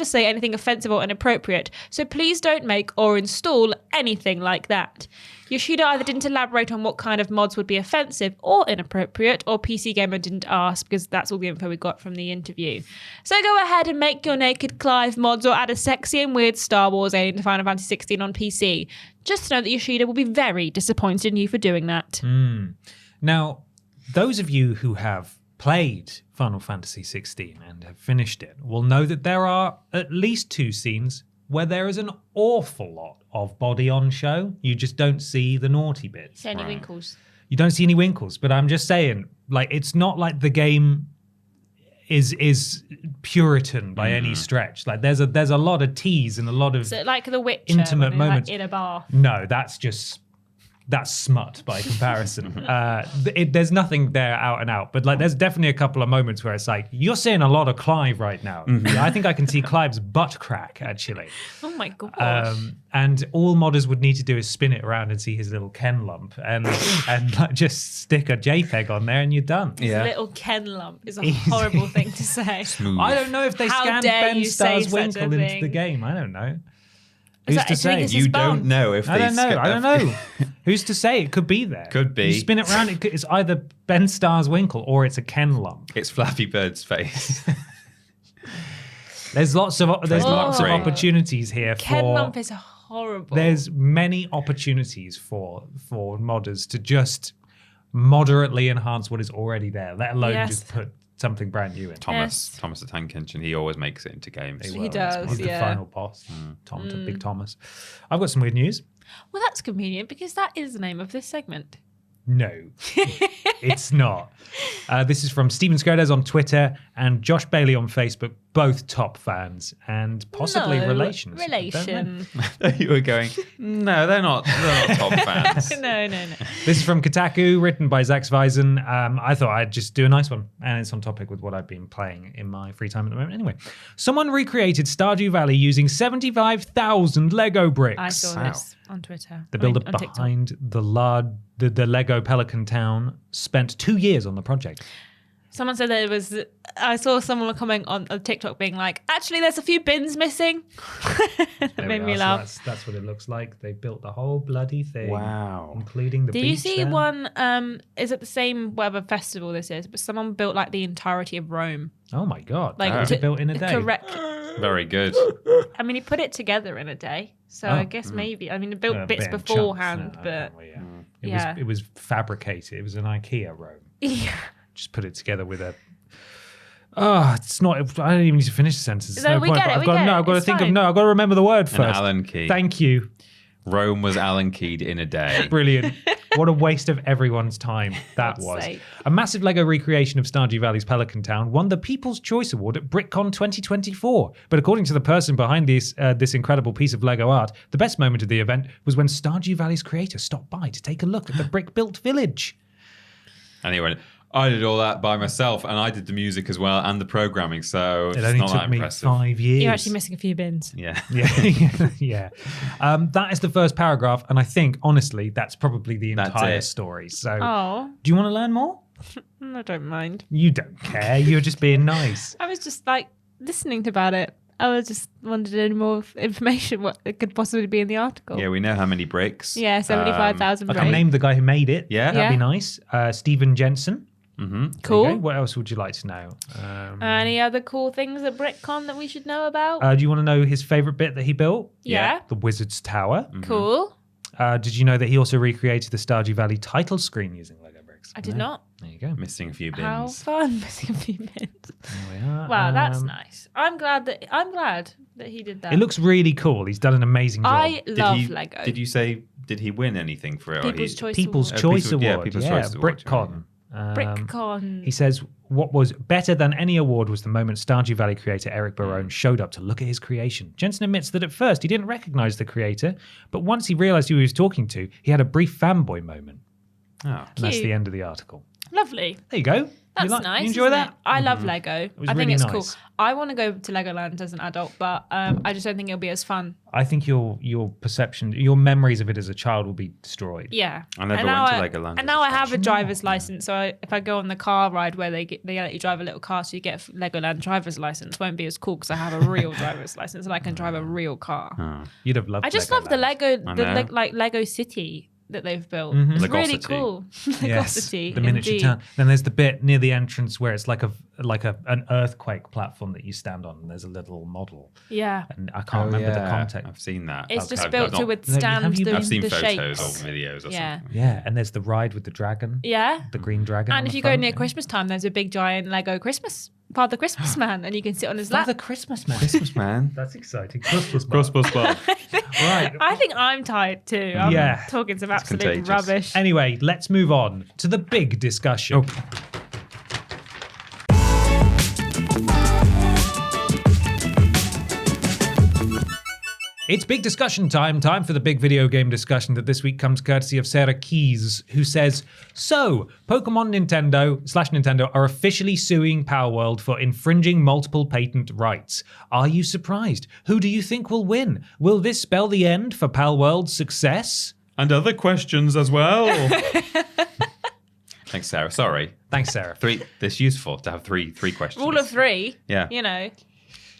say anything offensive or inappropriate, so please don't make or install anything like that. Yoshida either didn't elaborate on what kind of mods would be offensive or inappropriate, or PC Gamer didn't ask, because that's all the info we got from the interview. So go ahead and make your Naked Clive mods or add a sexy and weird Star Wars alien to Final Fantasy 16 on PC. Just know that Yoshida will be very disappointed in you for doing that. Now, those of you who have played Final Fantasy 16 and have finished it will know that there are at least 2 scenes where there is an awful lot of body on show. You just don't see the naughty bits. See any winkles? You don't see any winkles, but I'm just saying, like, it's not like the game is Puritan by any stretch. Like, there's a lot of tease and a lot of like The Witcher, intimate moments. Like in a bar. No, that's smut by comparison. There's nothing there out and out, but like there's definitely a couple of moments where it's like, you're seeing a lot of Clive right now. Yeah, I think I can see Clive's butt crack, actually. Oh my gosh. And all modders would need to do is spin it around and see his little Ken lump and like, just stick a JPEG on there and you're done. His little Ken lump is a horrible thing to say. I don't know if they How scanned dare Ben you say Star's such a Winkle into thing? the game. I don't know. Is Who's that- to do you think say? it's You his don't bum? know if they I don't know. skip I don't know. Who's to say? It could be there. Could be. You spin it around. It's either Ben Star's Winkle or it's a Ken lump. It's Flappy Bird's face. There's lots of opportunities here Ken for. lump is horrible. There's many opportunities for modders to just moderately enhance what is already there, let alone Yes. just put something brand new in. Thomas the Tank Engine, he always makes it into games. They He will. does, He's the yeah. final boss. Big Thomas. I've got some weird news. Well, that's convenient because that is the name of this segment. No, it's not. This is from Steven Skirdes on Twitter and Josh Bailey on Facebook, both top fans and possibly No, relations. Relation. You were going, no, they're not top fans. No. This is from Kotaku, written by Zach Sveisen. I thought I'd just do a nice one, and it's on topic with what I've been playing in my free time at the moment. Anyway, someone recreated Stardew Valley using 75,000 Lego bricks. I saw this on Twitter. The builder on TikTok. behind the Lego Pelican Town spent 2 years on the project. Someone said there was. I saw someone comment on TikTok being like, "Actually, there's a few bins missing." That There made we me are. So laugh. that's what it looks like. They built the whole bloody thing. Wow. Including the Did beach you see there. one? Is it the same whatever festival this is? But someone built like the entirety of Rome. Oh my god! Like Was it built in a day? Correct. Very good. I mean, he put it together in a day, so I guess maybe. I mean, he built A bits bit in chunks, beforehand, no, but well, yeah. It was fabricated. It was an IKEA Rome. yeah. Just put it together with a. Oh, it's not. I don't even need to finish the sentence. There's No, no we point. get it, I've we got get no. it. I've got to It's think of fine. no. I've got to remember the word An first. Allen key. Thank you. Rome was Allen keyed in a day. Brilliant. What a waste of everyone's time that God's was. sake. A massive Lego recreation of Stardew Valley's Pelican Town won the People's Choice Award at BrickCon 2024. But according to the person behind this incredible piece of Lego art, the best moment of the event was when Stardew Valley's creator stopped by to take a look at the brick-built village. And he went, I did all that by myself, and I did the music as well and the programming, so It it's only not took that me impressive. 5 years. You're actually missing a few bins. Yeah. Yeah. That is the first paragraph, and I think, honestly, that's probably the That's entire it. story. So, Oh, do you want to learn more? I don't mind. You don't care. You're just being nice. I was just like listening about it. I was just wanted any more information what it could possibly be in the article. Yeah, we know how many bricks. Yeah, 75,000 I bricks. can name the guy who made it. Yeah. That'd be Yeah. nice. Stephen Jensen. Mm-hmm. There you Cool. go. What else would you like to know? Any other cool things at BrickCon that we should know about? Do you want to know his favorite bit that he built? yeah. The Wizard's Tower. Cool. Did you know that he also recreated the Stardew Valley title screen using Lego bricks? I did not. There you go. Missing a few bins. How fun missing a few bins. There we are. Wow, that's nice. I'm glad that he did that. It looks really cool. He's done an amazing job. I love Lego. Did you say, did he win anything for it? People's Choice People's Award. Choice People's- yeah, Award. People's Choice Award, BrickCon. BrickCon. He says, what was better than any award was the moment Stardew Valley creator Eric Barone showed up to look at his creation. Jensen admits that at first he didn't recognize the creator, but once he realized who he was talking to, he had a brief fanboy moment. Oh. And that's Cute. the end of the article. Lovely. There you go. That's You nice. enjoy isn't that? it? I love Lego. was I think really it's nice. cool. I want to go to Legoland as an adult, but I just don't think it'll be as fun. I think your perception, your memories of it as a child will be destroyed. Yeah. I never now went to Legoland as And a now I child. have a driver's license, so if I go on the car ride where they let you drive a little car, so you get a Legoland driver's license, it won't be as cool because I have a real driver's license and I can drive a real car. You'd have loved I just love the Legoland. Lego, I know. like Lego City that they've built. Mhm. It's really Legosity. cool. Yes, Legosity, the miniature indeed. town. Then there's the bit near the entrance where it's like an earthquake platform that you stand on, and there's a little model. Yeah. And I can't remember the context. I've seen that. It's just I've built to not- withstand Have you- the, I've seen the photos shapes. or videos or Yeah. something. Yeah, and there's the ride with the dragon, Yeah. the green dragon. on And if the you go front. near Christmas time, there's a big giant Lego Christmas, Father Christmas man, and you can sit on his lap. Father Christmas man. Christmas, man. That's exciting. Christmas man. Cross bar. Right. I think I'm tired too. I'm Yeah. talking some absolute contagious. rubbish. Anyway, let's move on to the big discussion. It's big discussion time. Time for the big video game discussion that this week comes courtesy of Sarah Keys, who says, so, Pokemon Nintendo are officially suing Palworld for infringing multiple patent rights. Are you surprised? Who do you think will win? Will this spell the end for Palworld's success? And other questions as well. Thanks, Sarah. Sorry. Thanks, Sarah. It's useful to have three questions. Rule of three. Yeah. You know.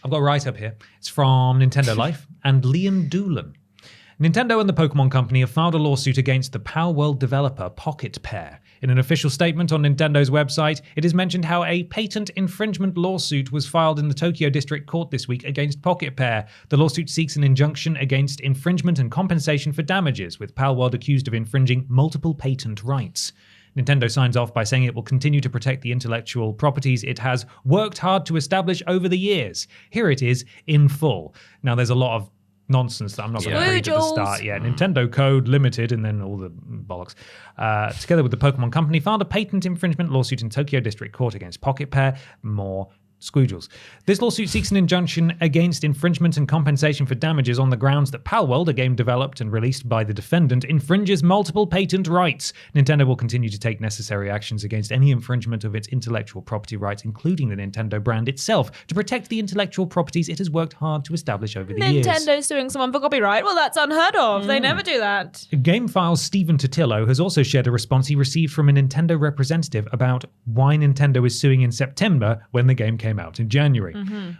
I've got a write-up here. It's from Nintendo Life and Liam Doolan. Nintendo and the Pokemon Company have filed a lawsuit against the Palworld developer Pocket Pair. In an official statement on Nintendo's website, it is mentioned how a patent infringement lawsuit was filed in the Tokyo District Court this week against Pocket Pair. The lawsuit seeks an injunction against infringement and compensation for damages, with Palworld accused of infringing multiple patent rights. Nintendo signs off by saying it will continue to protect the intellectual properties it has worked hard to establish over the years. Here it is in full. Now, there's a lot of nonsense that I'm not going to read at the start yet. Nintendo Code Limited, and then all the bollocks. Together with the Pokemon Company, filed a patent infringement lawsuit in Tokyo District Court against Pocket Pair. More squoodles. This lawsuit seeks an injunction against infringement and compensation for damages on the grounds that Palworld, a game developed and released by the defendant, infringes multiple patent rights. Nintendo will continue to take necessary actions against any infringement of its intellectual property rights, including the Nintendo brand itself, to protect the intellectual properties it has worked hard to establish over the years. Nintendo's suing someone for copyright. Well, that's unheard of. They never do that. GameFile's Stephen Totillo has also shared a response he received from a Nintendo representative about why Nintendo is suing in September when the game came out in January.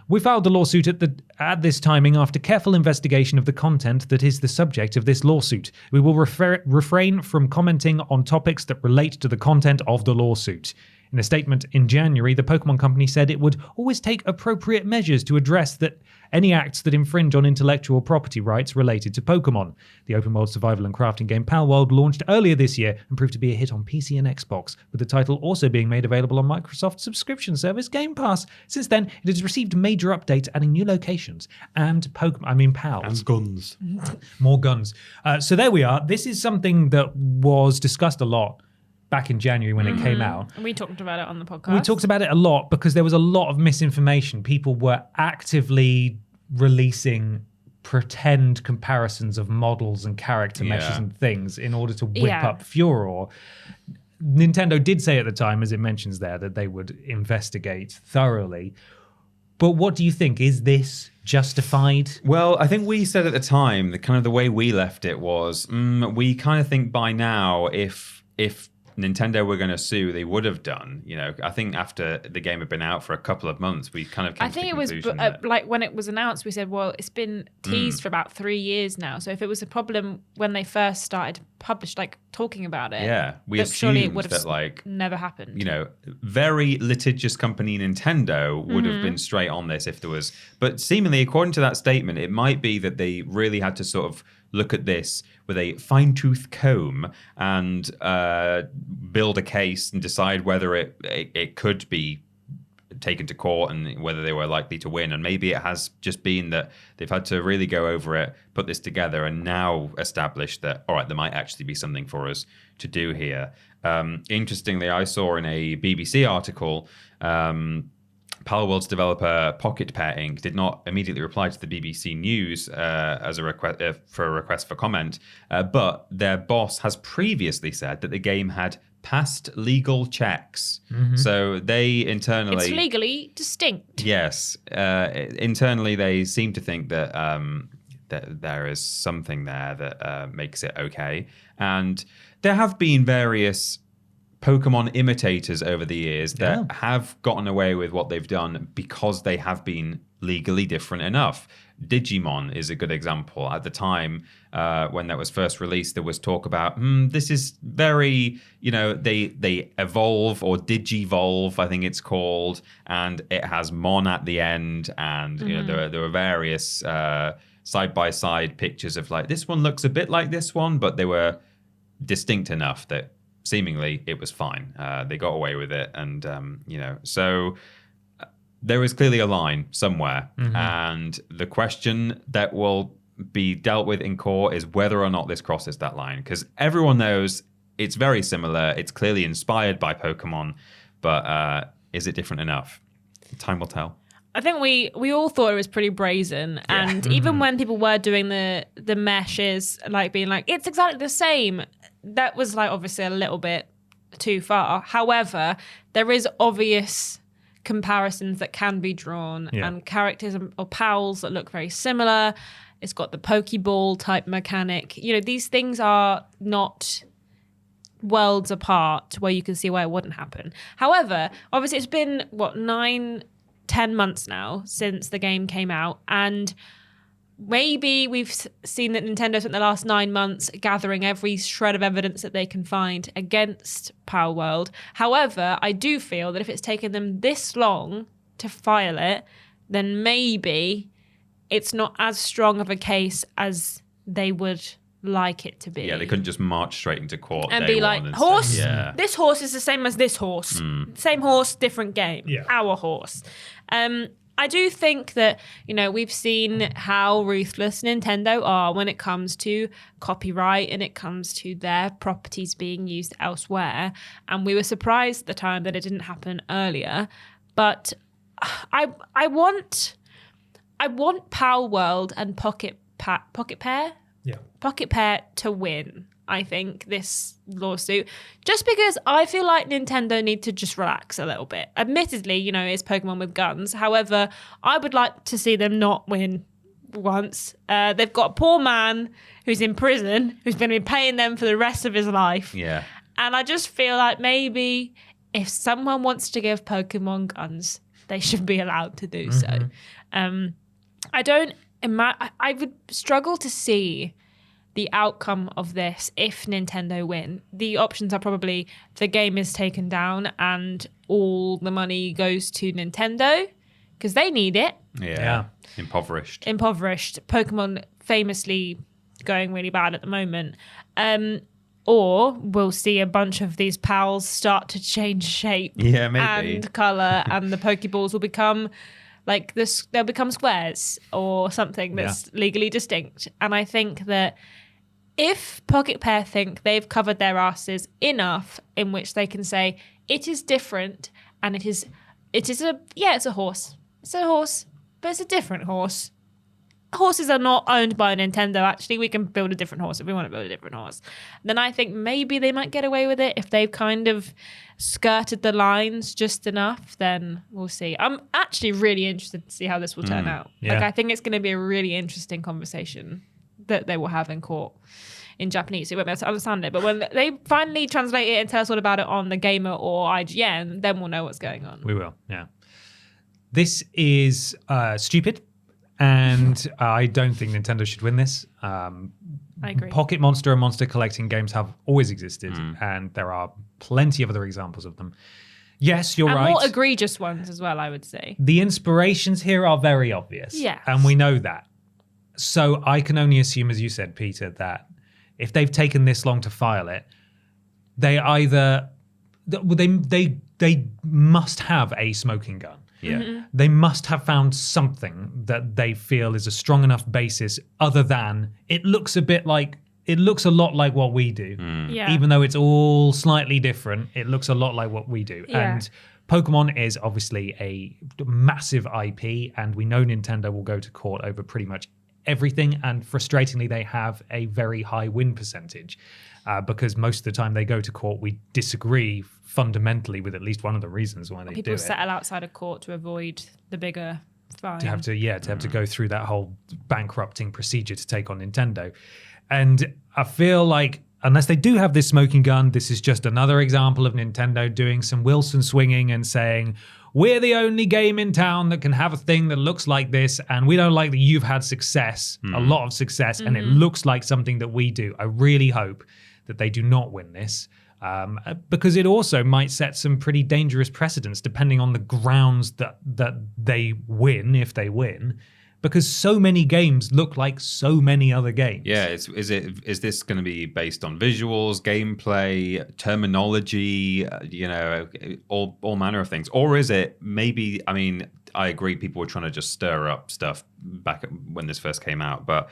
We filed the lawsuit at this timing after careful investigation of the content that is the subject of this lawsuit. We will refrain from commenting on topics that relate to the content of the lawsuit. In a statement in January, the Pokemon Company said it would always take appropriate measures to address any acts that infringe on intellectual property rights related to Pokemon. The open-world survival and crafting game Palworld launched earlier this year and proved to be a hit on PC and Xbox, with the title also being made available on Microsoft's subscription service Game Pass. Since then, it has received major updates, adding new locations and pals. And guns. More guns. So there we are. This is something that was discussed a lot back in January when it came out. And we talked about it on the podcast. We talked about it a lot because there was a lot of misinformation. People were actively releasing pretend comparisons of models and character meshes and things in order to whip up furor. Nintendo did say at the time, as it mentions there, that they would investigate thoroughly. But what do you think? Is this justified? Well, I think we said at the time, the way we left it was, we kind of think by now, if Nintendo were going to sue, they would have done. You know, I think after the game had been out for a couple of months, we kind of came to the conclusion that... like when it was announced, we said, well, it's been teased for about 3 years now. So if it was a problem when they first started talking about it, we surely it assumed would have that never happened. You know, very litigious company Nintendo would have been straight on this if there was. But seemingly, according to that statement, it might be that they really had to sort of look at this with a fine-tooth comb and build a case and decide whether it could be taken to court and whether they were likely to win. And maybe it has just been that they've had to really go over it, put this together, and now establish that, all right, there might actually be something for us to do here. Interestingly, I saw in a BBC article, Palworld's developer Pocket Pair Inc. did not immediately reply to the BBC News as a request for a request for comment, but their boss has previously said that the game had passed legal checks. So they internally... It's legally distinct. Yes. Internally, they seem to think that that there is something there that makes it okay. And there have been various Pokemon imitators over the years that have gotten away with what they've done because they have been legally different enough. Digimon is a good example. At the time, when that was first released, there was talk about, this is very, they evolve or digivolve, I think it's called, and it has Mon at the end, and there were various side-by-side pictures of like, this one looks a bit like this one, but they were distinct enough that seemingly it was fine. They got away with it, and so there is clearly a line somewhere, and the question that will be dealt with in court is whether or not this crosses that line, because everyone knows it's very similar. It's clearly inspired by Pokemon, but is it different enough? Time will tell. I think we all thought it was pretty brazen, and even when people were doing the meshes, like being like, it's exactly the same, that was like obviously a little bit too far. However, there is obvious comparisons that can be drawn, and characters or pals that look very similar. It's got the Pokeball type mechanic. These things are not worlds apart where you can see why it wouldn't happen. However, obviously it's been 9-10 months now since the game came out, and maybe we've seen that Nintendo spent the last 9 months gathering every shred of evidence that they can find against Palworld. However, I do feel that if it's taken them this long to file it, then maybe it's not as strong of a case as they would like it to be. Yeah, they couldn't just march straight into court and day be like, one and horse, say, this horse is the same as this horse. Same horse, different game. Our horse. I do think that, we've seen how ruthless Nintendo are when it comes to copyright and it comes to their properties being used elsewhere. And we were surprised at the time that it didn't happen earlier. But I want Palworld and Pocket Pair to win, I think, this lawsuit, just because I feel like Nintendo need to just relax a little bit. Admittedly, it's Pokemon with guns. However, I would like to see them not win once. They've got a poor man who's in prison who's going to be paying them for the rest of his life. Yeah. And I just feel like maybe if someone wants to give Pokemon guns, they should be allowed to do so. I would struggle to see the outcome of this if Nintendo win. The options are probably the game is taken down and all the money goes to Nintendo because they need it. Yeah. Impoverished. Pokemon famously going really bad at the moment. Or we'll see a bunch of these pals start to change shape and colour, and the Pokeballs will become like this. They'll become squares or something that's legally distinct. And I think that if Pocket Pair think they've covered their asses enough in which they can say it is different, and it's a horse. It's a horse, but it's a different horse. Horses are not owned by Nintendo, actually. We can build a different horse if we want to build a different horse. Then I think maybe they might get away with it. If they've kind of skirted the lines just enough, then we'll see. I'm actually really interested to see how this will turn out. Yeah. Like, I think it's going to be a really interesting conversation that they will have in court in Japanese. So you won't be able to understand it. But when they finally translate it and tell us all about it on the Gamer or IGN, then we'll know what's going on. We will, yeah. This is stupid. And I don't think Nintendo should win this. I agree. Pocket Monster and monster collecting games have always existed, and there are plenty of other examples of them. Yes, you're right. And more egregious ones as well, I would say. The inspirations here are very obvious. Yes. And we know that. So I can only assume, as you said, Peter, that if they've taken this long to file it, they either... They must have a smoking gun. Yeah. They must have found something that they feel is a strong enough basis other than it looks a lot like what we do. Yeah. Even though it's all slightly different, it looks a lot like what we do. Yeah. And Pokemon is obviously a massive IP, and we know Nintendo will go to court over pretty much everything. And frustratingly, they have a very high win percentage because most of the time they go to court, we disagree fundamentally with at least one of the reasons why they do it. People settle outside of court to avoid the bigger fine. To have to go through that whole bankrupting procedure to take on Nintendo. And I feel like unless they do have this smoking gun, this is just another example of Nintendo doing some Wilson swinging and saying, we're the only game in town that can have a thing that looks like this, and we don't like that you've had success, a lot of success, and it looks like something that we do. I really hope that they do not win this, because it also might set some pretty dangerous precedents depending on the grounds that they win, if they win. Because so many games look like so many other games. Yeah, is this going to be based on visuals, gameplay, terminology, all manner of things, or is it maybe? I mean, I agree, people were trying to just stir up stuff back when this first came out, but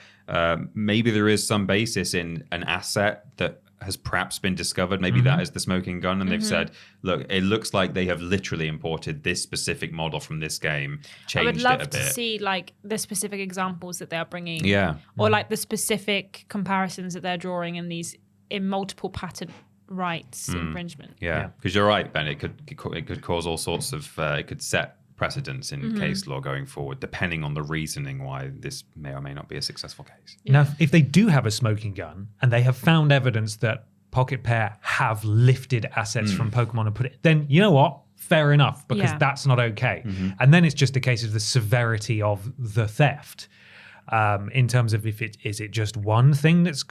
maybe there is some basis in an asset that has perhaps been discovered. Maybe that is the smoking gun, and they've said, look, it looks like they have literally imported this specific model from this game, changed it a bit. I would love to see like the specific examples that they're bringing, or like the specific comparisons that they're drawing in multiple patent rights infringement. Yeah, because you're right, Ben. It could cause all sorts of. It could set precedents in case law going forward, depending on the reasoning why this may or may not be a successful case. Now, if they do have a smoking gun and they have found evidence that Pocket Pair have lifted assets from Pokemon and put it, then you know what? Fair enough, because that's not okay. And then it's just a case of the severity of the theft. In terms of is it just one thing that's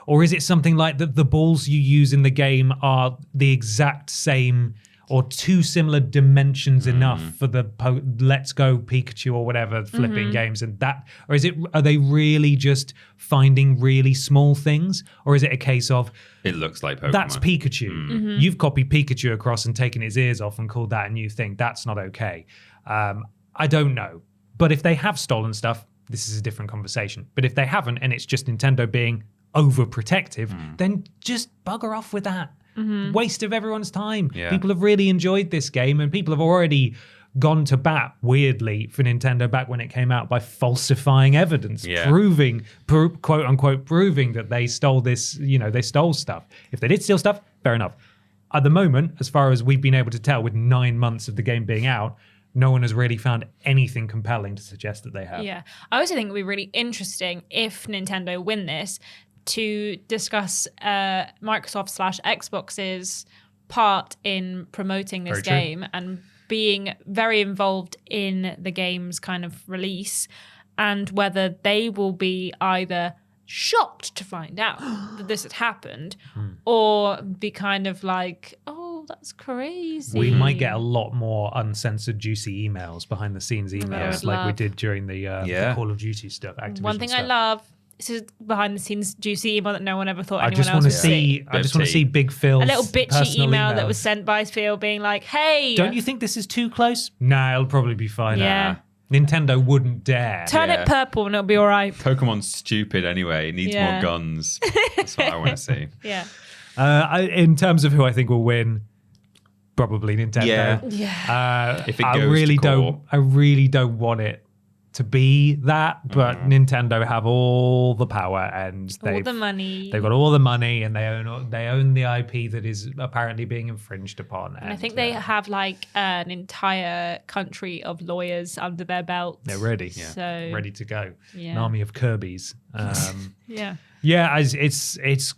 or is it something like that the balls you use in the game are the exact same or two similar dimensions enough for the Let's Go Pikachu or whatever flipping games, and that, or are they really just finding really small things, or is it a case of it looks like Pokemon? That's Pikachu. You've copied Pikachu across and taken his ears off and called that a new thing. That's not okay. I don't know, but if they have stolen stuff, this is a different conversation. But if they haven't, and it's just Nintendo being overprotective, then just bugger off with that. Waste of everyone's time. People have really enjoyed this game, and people have already gone to bat, weirdly, for Nintendo back when it came out by falsifying evidence, proving, quote unquote, proving that they stole this, they stole stuff. If they did steal stuff, fair enough. At the moment, as far as we've been able to tell with 9 months of the game being out, no one has really found anything compelling to suggest that they have. Yeah. I also think it would be really interesting if Nintendo win this to discuss Microsoft/Xbox's part in promoting this game and being very involved in the game's kind of release, and whether they will be either shocked to find out that this had happened or be kind of like, oh, that's crazy. We might get a lot more uncensored, juicy emails, behind the scenes emails, like we did during the Call of Duty stuff. Activision One thing stuff. I love. This is behind the scenes juicy email that no one ever thought anyone else would see. I just want to see Big Phil's a little bitchy personal email emails. that was sent by Phil being like, hey, don't you think this is too close? Nah, it'll probably be fine. Yeah. Nintendo wouldn't dare. Turn it purple and it'll be all right. Pokemon's stupid anyway. It needs more guns. That's what I want to see. Yeah. In terms of who I think will win, probably Nintendo. Yeah. If it goes to court. I really don't want it to be that, but Nintendo have all the power and all the money. They've got all the money, and they own the IP that is apparently being infringed upon. And I think they have like an entire country of lawyers under their belt. They're ready, So ready to go. Yeah. An army of Kirby's. Yeah. It's.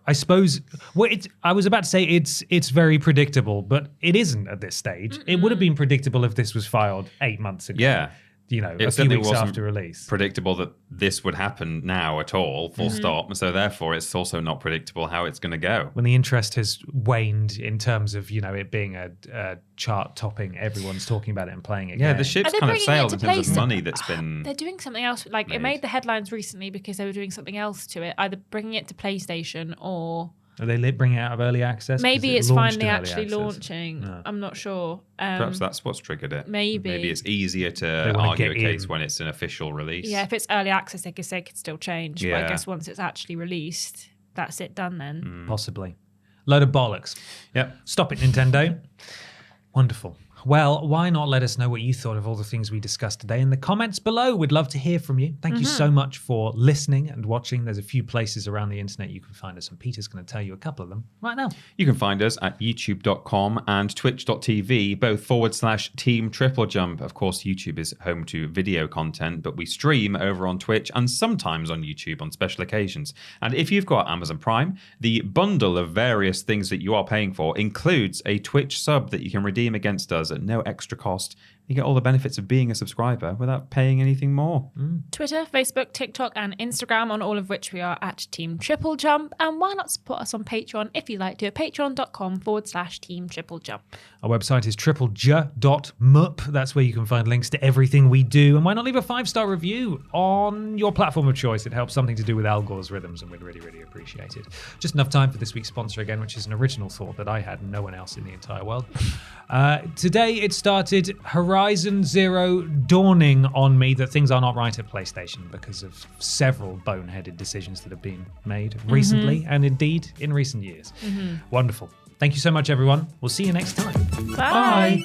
I suppose. Well, I was about to say it's very predictable, but it isn't at this stage. It would have been predictable if this was filed 8 months ago. Yeah. A few weeks after release. Predictable that this would happen now at all, full stop. And so therefore it's also not predictable how it's going to go. When the interest has waned in terms of, it being a chart topping, everyone's talking about it and playing it. Yeah, the ship's kind of sailed in terms of money that's been... They're doing something else. Like it made the headlines recently because they were doing something else to it, either bringing it to PlayStation or... Are they bringing it out of early access? Maybe it's finally actually launching. No. I'm not sure. Perhaps that's what's triggered it. Maybe it's easier to argue a case when it's an official release. Yeah, if it's early access, they could still change. Yeah. But I guess once it's actually released, that's it done then. Possibly. Load of bollocks. Yep. Stop it, Nintendo. Wonderful. Well, why not let us know what you thought of all the things we discussed today in the comments below? We'd love to hear from you. Thank you so much for listening and watching. There's a few places around the internet you can find us, and Peter's going to tell you a couple of them right now. You can find us at youtube.com and twitch.tv, both /Team TripleJump. Of course, YouTube is home to video content, but we stream over on Twitch and sometimes on YouTube on special occasions. And if you've got Amazon Prime, the bundle of various things that you are paying for includes a Twitch sub that you can redeem against us at no extra cost. You get all the benefits of being a subscriber without paying anything more. Twitter, Facebook, TikTok, and Instagram, on all of which we are at Team TripleJump. And why not support us on Patreon if you like to, at patreon.com/Team TripleJump. Our website is triplej.mup. That's where you can find links to everything we do. And why not leave a 5-star review on your platform of choice? It helps something to do with Al Gore's rhythms, and we'd really, really appreciate it. Just enough time for this week's sponsor again, which is an original thought that I had and no one else in the entire world. Today it started Horizon Zero dawning on me that things are not right at PlayStation because of several boneheaded decisions that have been made recently and indeed in recent years. Wonderful. Thank you so much, everyone. We'll see you next time. Bye.